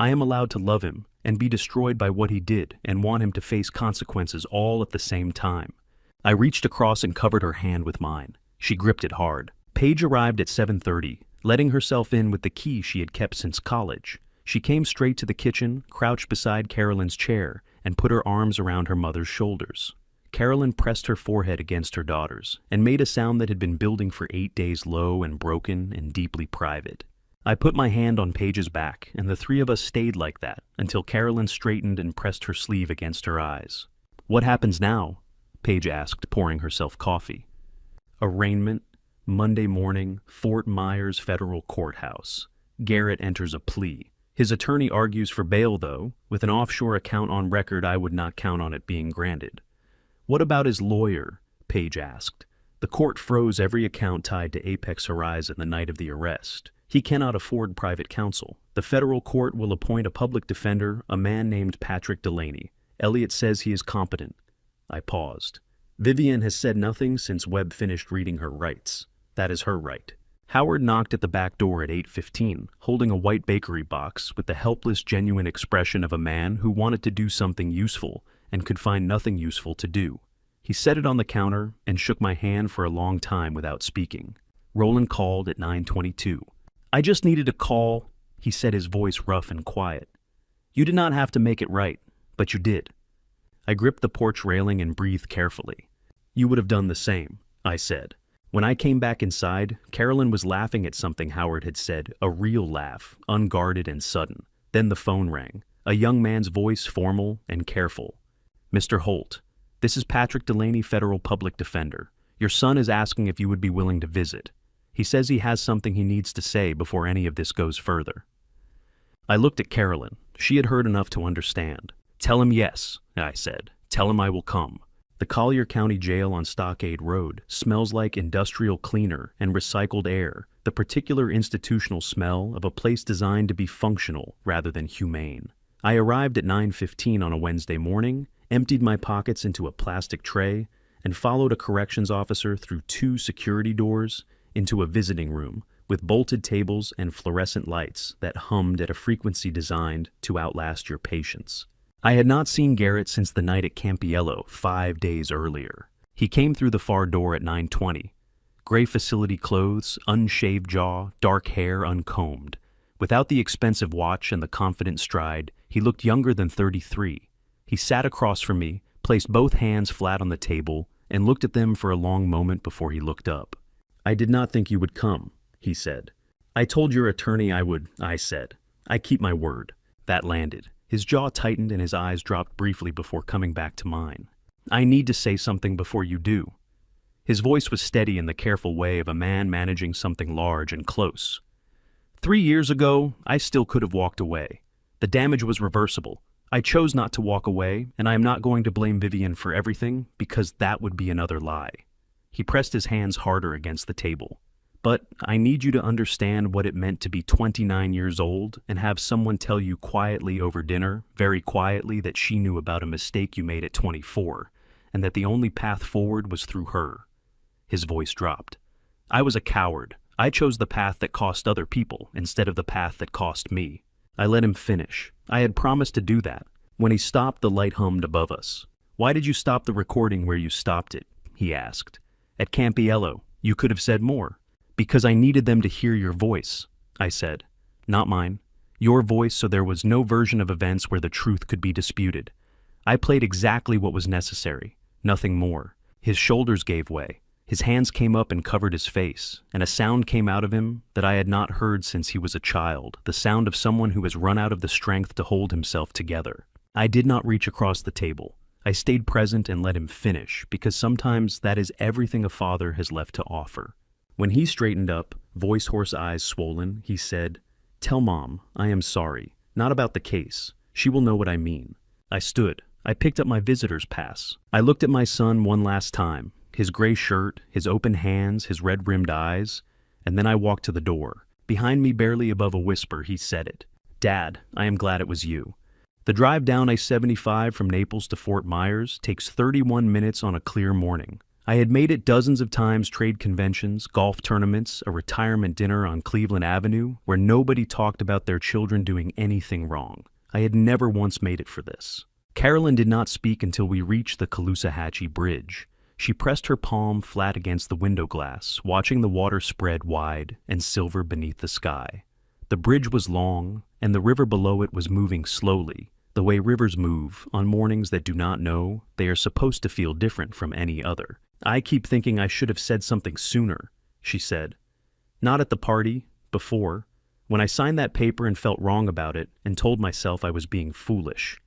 I am allowed to love him and be destroyed by what he did and want him to face consequences all at the same time." I reached across and covered her hand with mine. She gripped it hard. Paige arrived at 7:30, letting herself in with the key she had kept since college. She came straight to the kitchen, crouched beside Carolyn's chair, and put her arms around her mother's shoulders. Carolyn pressed her forehead against her daughter's and made a sound that had been building for 8 days, low and broken and deeply private. I put my hand on Paige's back, and the three of us stayed like that until Carolyn straightened and pressed her sleeve against her eyes. "What happens now?" Paige asked, pouring herself coffee. Arraignment, Monday morning, Fort Myers Federal Courthouse. Garrett enters a plea. His attorney argues for bail, though. With an offshore account on record, I would not count on it being granted. "What about his lawyer?" Paige asked. The court froze every account tied to Apex Horizon the night of the arrest. He cannot afford private counsel. The federal court will appoint a public defender, a man named Patrick Delaney. Elliot says he is competent. I paused. Vivian has said nothing since Webb finished reading her rights. That is her right. Howard knocked at the back door at 8:15, holding a white bakery box with the helpless, genuine expression of a man who wanted to do something useful and could find nothing useful to do. He set it on the counter and shook my hand for a long time without speaking. Roland called at 9:22. "I just needed a call," he said, his voice rough and quiet. "You did not have to make it right, but you did." I gripped the porch railing and breathed carefully. "You would have done the same," I said. When I came back inside, Carolyn was laughing at something Howard had said, a real laugh, unguarded and sudden. Then the phone rang, a young man's voice, formal and careful. "Mr. Holt, this is Patrick Delaney, Federal Public Defender. Your son is asking if you would be willing to visit. He says he has something he needs to say before any of this goes further." I looked at Carolyn. She had heard enough to understand. "Tell him yes," I said. "Tell him I will come." The Collier County Jail on Stockade Road smells like industrial cleaner and recycled air, the particular institutional smell of a place designed to be functional rather than humane. I arrived at 9:15 on a Wednesday morning, emptied my pockets into a plastic tray, and followed a corrections officer through 2 security doors into a visiting room with bolted tables and fluorescent lights that hummed at a frequency designed to outlast your patience. I had not seen Garrett since the night at Campiello 5 days earlier. He came through the far door at 9:20. Gray facility clothes, unshaved jaw, dark hair uncombed. Without the expensive watch and the confident stride, he looked younger than 33. He sat across from me, placed both hands flat on the table, and looked at them for a long moment before he looked up. "I did not think you would come," he said. "I told your attorney I would," I said. "I keep my word." That landed. His jaw tightened and his eyes dropped briefly before coming back to mine. "I need to say something before you do." His voice was steady in the careful way of a man managing something large and close. 3 years ago, I still could have walked away. The damage was reversible. I chose not to walk away, and I am not going to blame Vivian for everything, because that would be another lie. He pressed his hands harder against the table. "But I need you to understand what it meant to be 29 years old and have someone tell you quietly over dinner, very quietly, that she knew about a mistake you made at 24, and that the only path forward was through her." His voice dropped. "I was a coward. I chose the path that cost other people instead of the path that cost me." I let him finish. I had promised to do that. When he stopped, the light hummed above us. "Why did you stop the recording where you stopped it?" he asked. "At Campiello. You could have said more." "Because I needed them to hear your voice," I said. "Not mine. Your voice, so there was no version of events where the truth could be disputed. I played exactly what was necessary, nothing more." His shoulders gave way. His hands came up and covered his face, and a sound came out of him that I had not heard since he was a child, the sound of someone who has run out of the strength to hold himself together. I did not reach across the table. I stayed present and let him finish, because sometimes that is everything a father has left to offer. When he straightened up, voice hoarse, eyes swollen, he said, "Tell Mom, I am sorry. Not about the case. She will know what I mean." I stood. I picked up my visitor's pass. I looked at my son one last time, his gray shirt, his open hands, his red-rimmed eyes, and then I walked to the door. Behind me, barely above a whisper, he said it. "Dad, I am glad it was you." The drive down I-75 from Naples to Fort Myers takes 31 minutes on a clear morning. I had made it dozens of times, trade conventions, golf tournaments, a retirement dinner on Cleveland Avenue, where nobody talked about their children doing anything wrong. I had never once made it for this. Carolyn did not speak until we reached the Caloosahatchee Bridge. She pressed her palm flat against the window glass, watching the water spread wide and silver beneath the sky. The bridge was long, and the river below it was moving slowly, the way rivers move on mornings that do not know they are supposed to feel different from any other. "I keep thinking I should have said something sooner," she said. "Not at the party, before. When I signed that paper and felt wrong about it and told myself I was being foolish.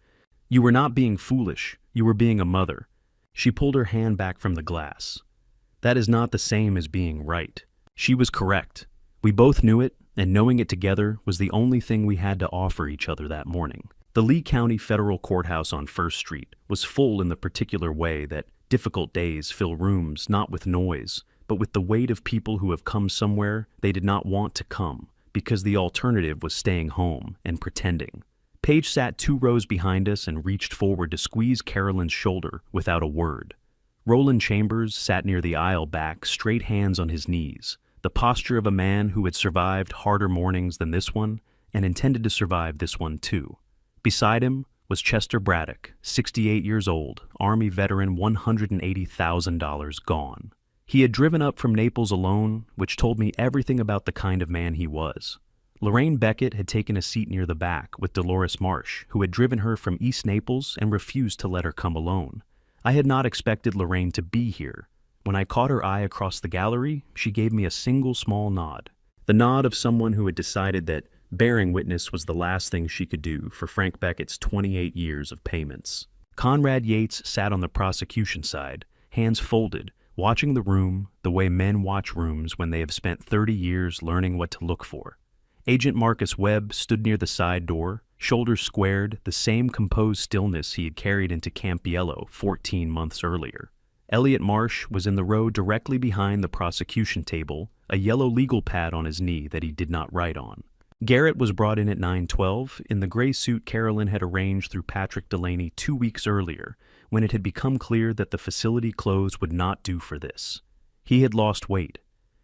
You were not being foolish, you were being a mother. She pulled her hand back from the glass. That is not the same as being right. She was correct. We both knew it, and knowing it together was the only thing we had to offer each other that morning. The Lee County Federal Courthouse on First Street was full in the particular way that difficult days fill rooms not with noise, but with the weight of people who have come somewhere they did not want to come, because the alternative was staying home and pretending. Paige sat 2 rows behind us and reached forward to squeeze Carolyn's shoulder without a word. Roland Chambers sat near the aisle back, straight hands on his knees, the posture of a man who had survived harder mornings than this one and intended to survive this one too. Beside him was Chester Braddock, 68 years old, Army veteran, $180,000 gone. He had driven up from Naples alone, which told me everything about the kind of man he was. Lorraine Beckett had taken a seat near the back with Dolores Marsh, who had driven her from East Naples and refused to let her come alone. I had not expected Lorraine to be here. When I caught her eye across the gallery, she gave me a single small nod. The nod of someone who had decided that bearing witness was the last thing she could do for Frank Beckett's 28 years of payments. Conrad Yates sat on the prosecution side, hands folded, watching the room the way men watch rooms when they have spent 30 years learning what to look for. Agent Marcus Webb stood near the side door, shoulders squared, the same composed stillness he had carried into Camp Yellow 14 months earlier. Elliot Marsh was in the row directly behind the prosecution table, a yellow legal pad on his knee that he did not write on. Garrett was brought in at 9:12 in the gray suit Carolyn had arranged through Patrick Delaney 2 weeks earlier, when it had become clear that the facility clothes would not do for this. He had lost weight.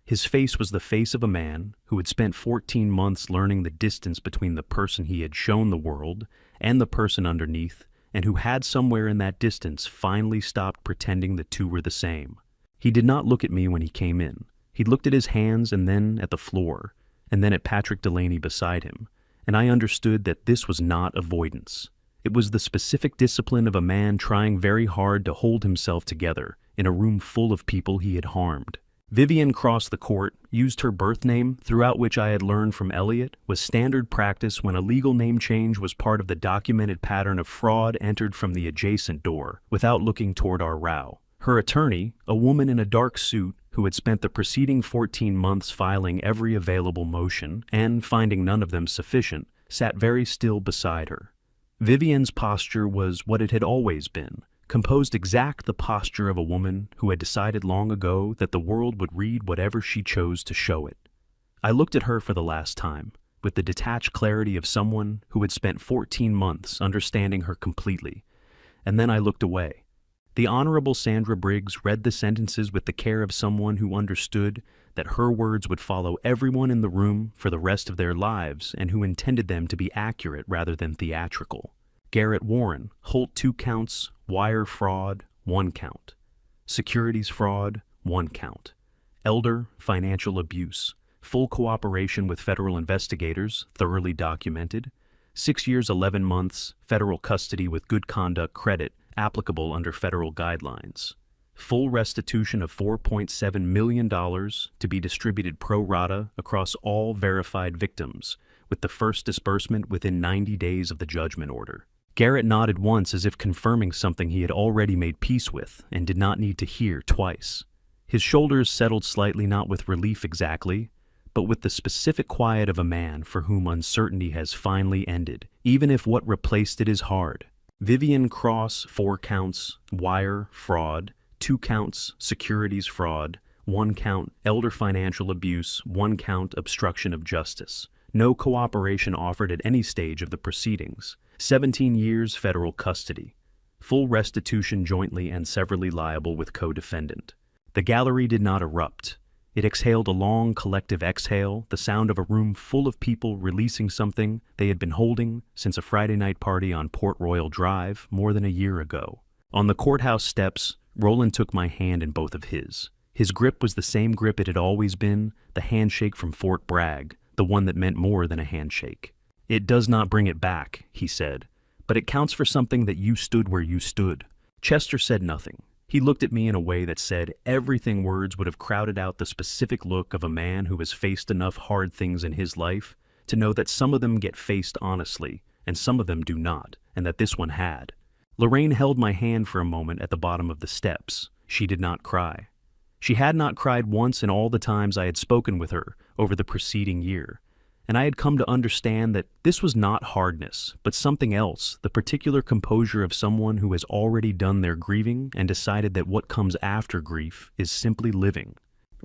His face was the face of a man who had spent 14 months learning the distance between the person he had shown the world and the person underneath, and who had somewhere in that distance finally stopped pretending the two were the same. He did not look at me when he came in. He looked at his hands and then at the floor, and then at Patrick Delaney beside him, and I understood that this was not avoidance. It was the specific discipline of a man trying very hard to hold himself together in a room full of people he had harmed. Vivian crossed the court, used her birth name, throughout which I had learned from Elliot was standard practice when a legal name change was part of the documented pattern of fraud entered from the adjacent door, without looking toward our row. Her attorney, a woman in a dark suit who had spent the preceding 14 months filing every available motion and finding none of them sufficient, sat very still beside her. Vivian's posture was what it had always been, composed exact the posture of a woman who had decided long ago that the world would read whatever she chose to show it. I looked at her for the last time, with the detached clarity of someone who had spent 14 months understanding her completely, and then I looked away. The Honorable Sandra Briggs read the sentences with the care of someone who understood that her words would follow everyone in the room for the rest of their lives and who intended them to be accurate rather than theatrical. Garrett Warren, Holt 2 counts, wire fraud, 1 count. Securities fraud, 1 count. Elder, financial abuse, full cooperation with federal investigators, thoroughly documented. 6 years, 11 months, federal custody with good conduct credit, applicable under federal guidelines. Full restitution of $4.7 million to be distributed pro rata across all verified victims, with the first disbursement within 90 days of the judgment order. Garrett nodded once as if confirming something he had already made peace with and did not need to hear twice. His shoulders settled slightly, not with relief exactly, but with the specific quiet of a man for whom uncertainty has finally ended, even if what replaced it is hard. Vivian Cross, 4 counts, wire fraud, 2 counts, securities fraud, 1 count, elder financial abuse, 1 count, obstruction of justice. No cooperation offered at any stage of the proceedings. 17 years federal custody. Full restitution jointly and severally liable with co-defendant. The gallery did not erupt. It exhaled a long collective exhale, the sound of a room full of people releasing something they had been holding since a Friday night party on Port Royal Drive more than a year ago. On the courthouse steps, Roland took my hand in both of his. His grip was the same grip it had always been, the handshake from Fort Bragg, the one that meant more than a handshake. "It does not bring it back," he said, "but it counts for something that you stood where you stood." Chester said nothing. He looked at me in a way that said everything words would have crowded out the specific look of a man who has faced enough hard things in his life to know that some of them get faced honestly, and some of them do not, and that this one had. Lorraine held my hand for a moment at the bottom of the steps. She did not cry. She had not cried once in all the times I had spoken with her over the preceding year, and I had come to understand that this was not hardness, but something else, the particular composure of someone who has already done their grieving and decided that what comes after grief is simply living.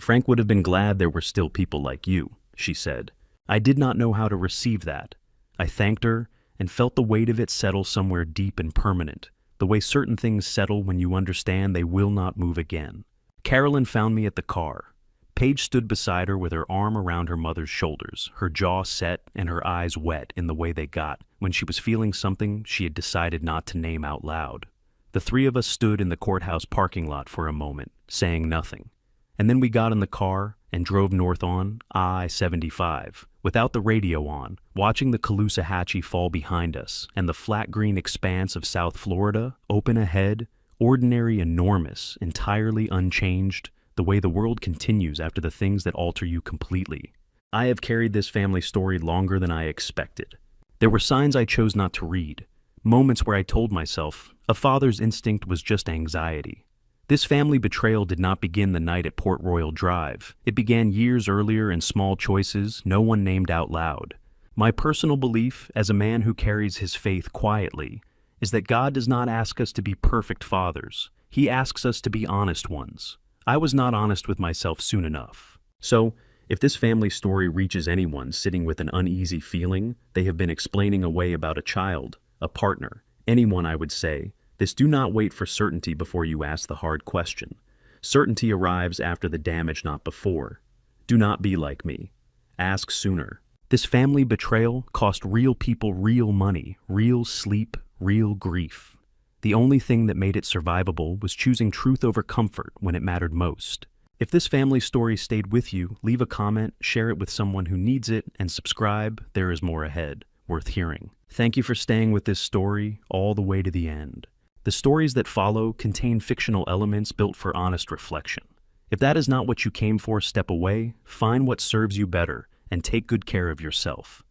Frank would have been glad there were still people like you, she said. I did not know how to receive that. I thanked her and felt the weight of it settle somewhere deep and permanent, the way certain things settle when you understand they will not move again. Carolyn found me at the car. Paige stood beside her with her arm around her mother's shoulders, her jaw set and her eyes wet in the way they got when she was feeling something she had decided not to name out loud. The three of us stood in the courthouse parking lot for a moment, saying nothing. And then we got in the car and drove north on I-75, without the radio on, watching the Caloosahatchee fall behind us and the flat green expanse of South Florida open ahead, ordinary, enormous, entirely unchanged, the way the world continues after the things that alter you completely. I have carried this family story longer than I expected. There were signs I chose not to read, moments where I told myself a father's instinct was just anxiety. This family betrayal did not begin the night at Port Royal Drive. It began years earlier in small choices no one named out loud. My personal belief, as a man who carries his faith quietly, is that God does not ask us to be perfect fathers. He asks us to be honest ones. I was not honest with myself soon enough. So, if this family story reaches anyone sitting with an uneasy feeling they have been explaining away about a child, a partner, anyone, I would say, do not wait for certainty before you ask the hard question. Certainty arrives after the damage, not before. Do not be like me. Ask sooner. This family betrayal cost real people real money, real sleep, real grief. The only thing that made it survivable was choosing truth over comfort when it mattered most. If this family story stayed with you, leave a comment, share it with someone who needs it, and subscribe. There is more ahead, worth hearing. Thank you for staying with this story all the way to the end. The stories that follow contain fictional elements built for honest reflection. If that is not what you came for, step away, find what serves you better, and take good care of yourself.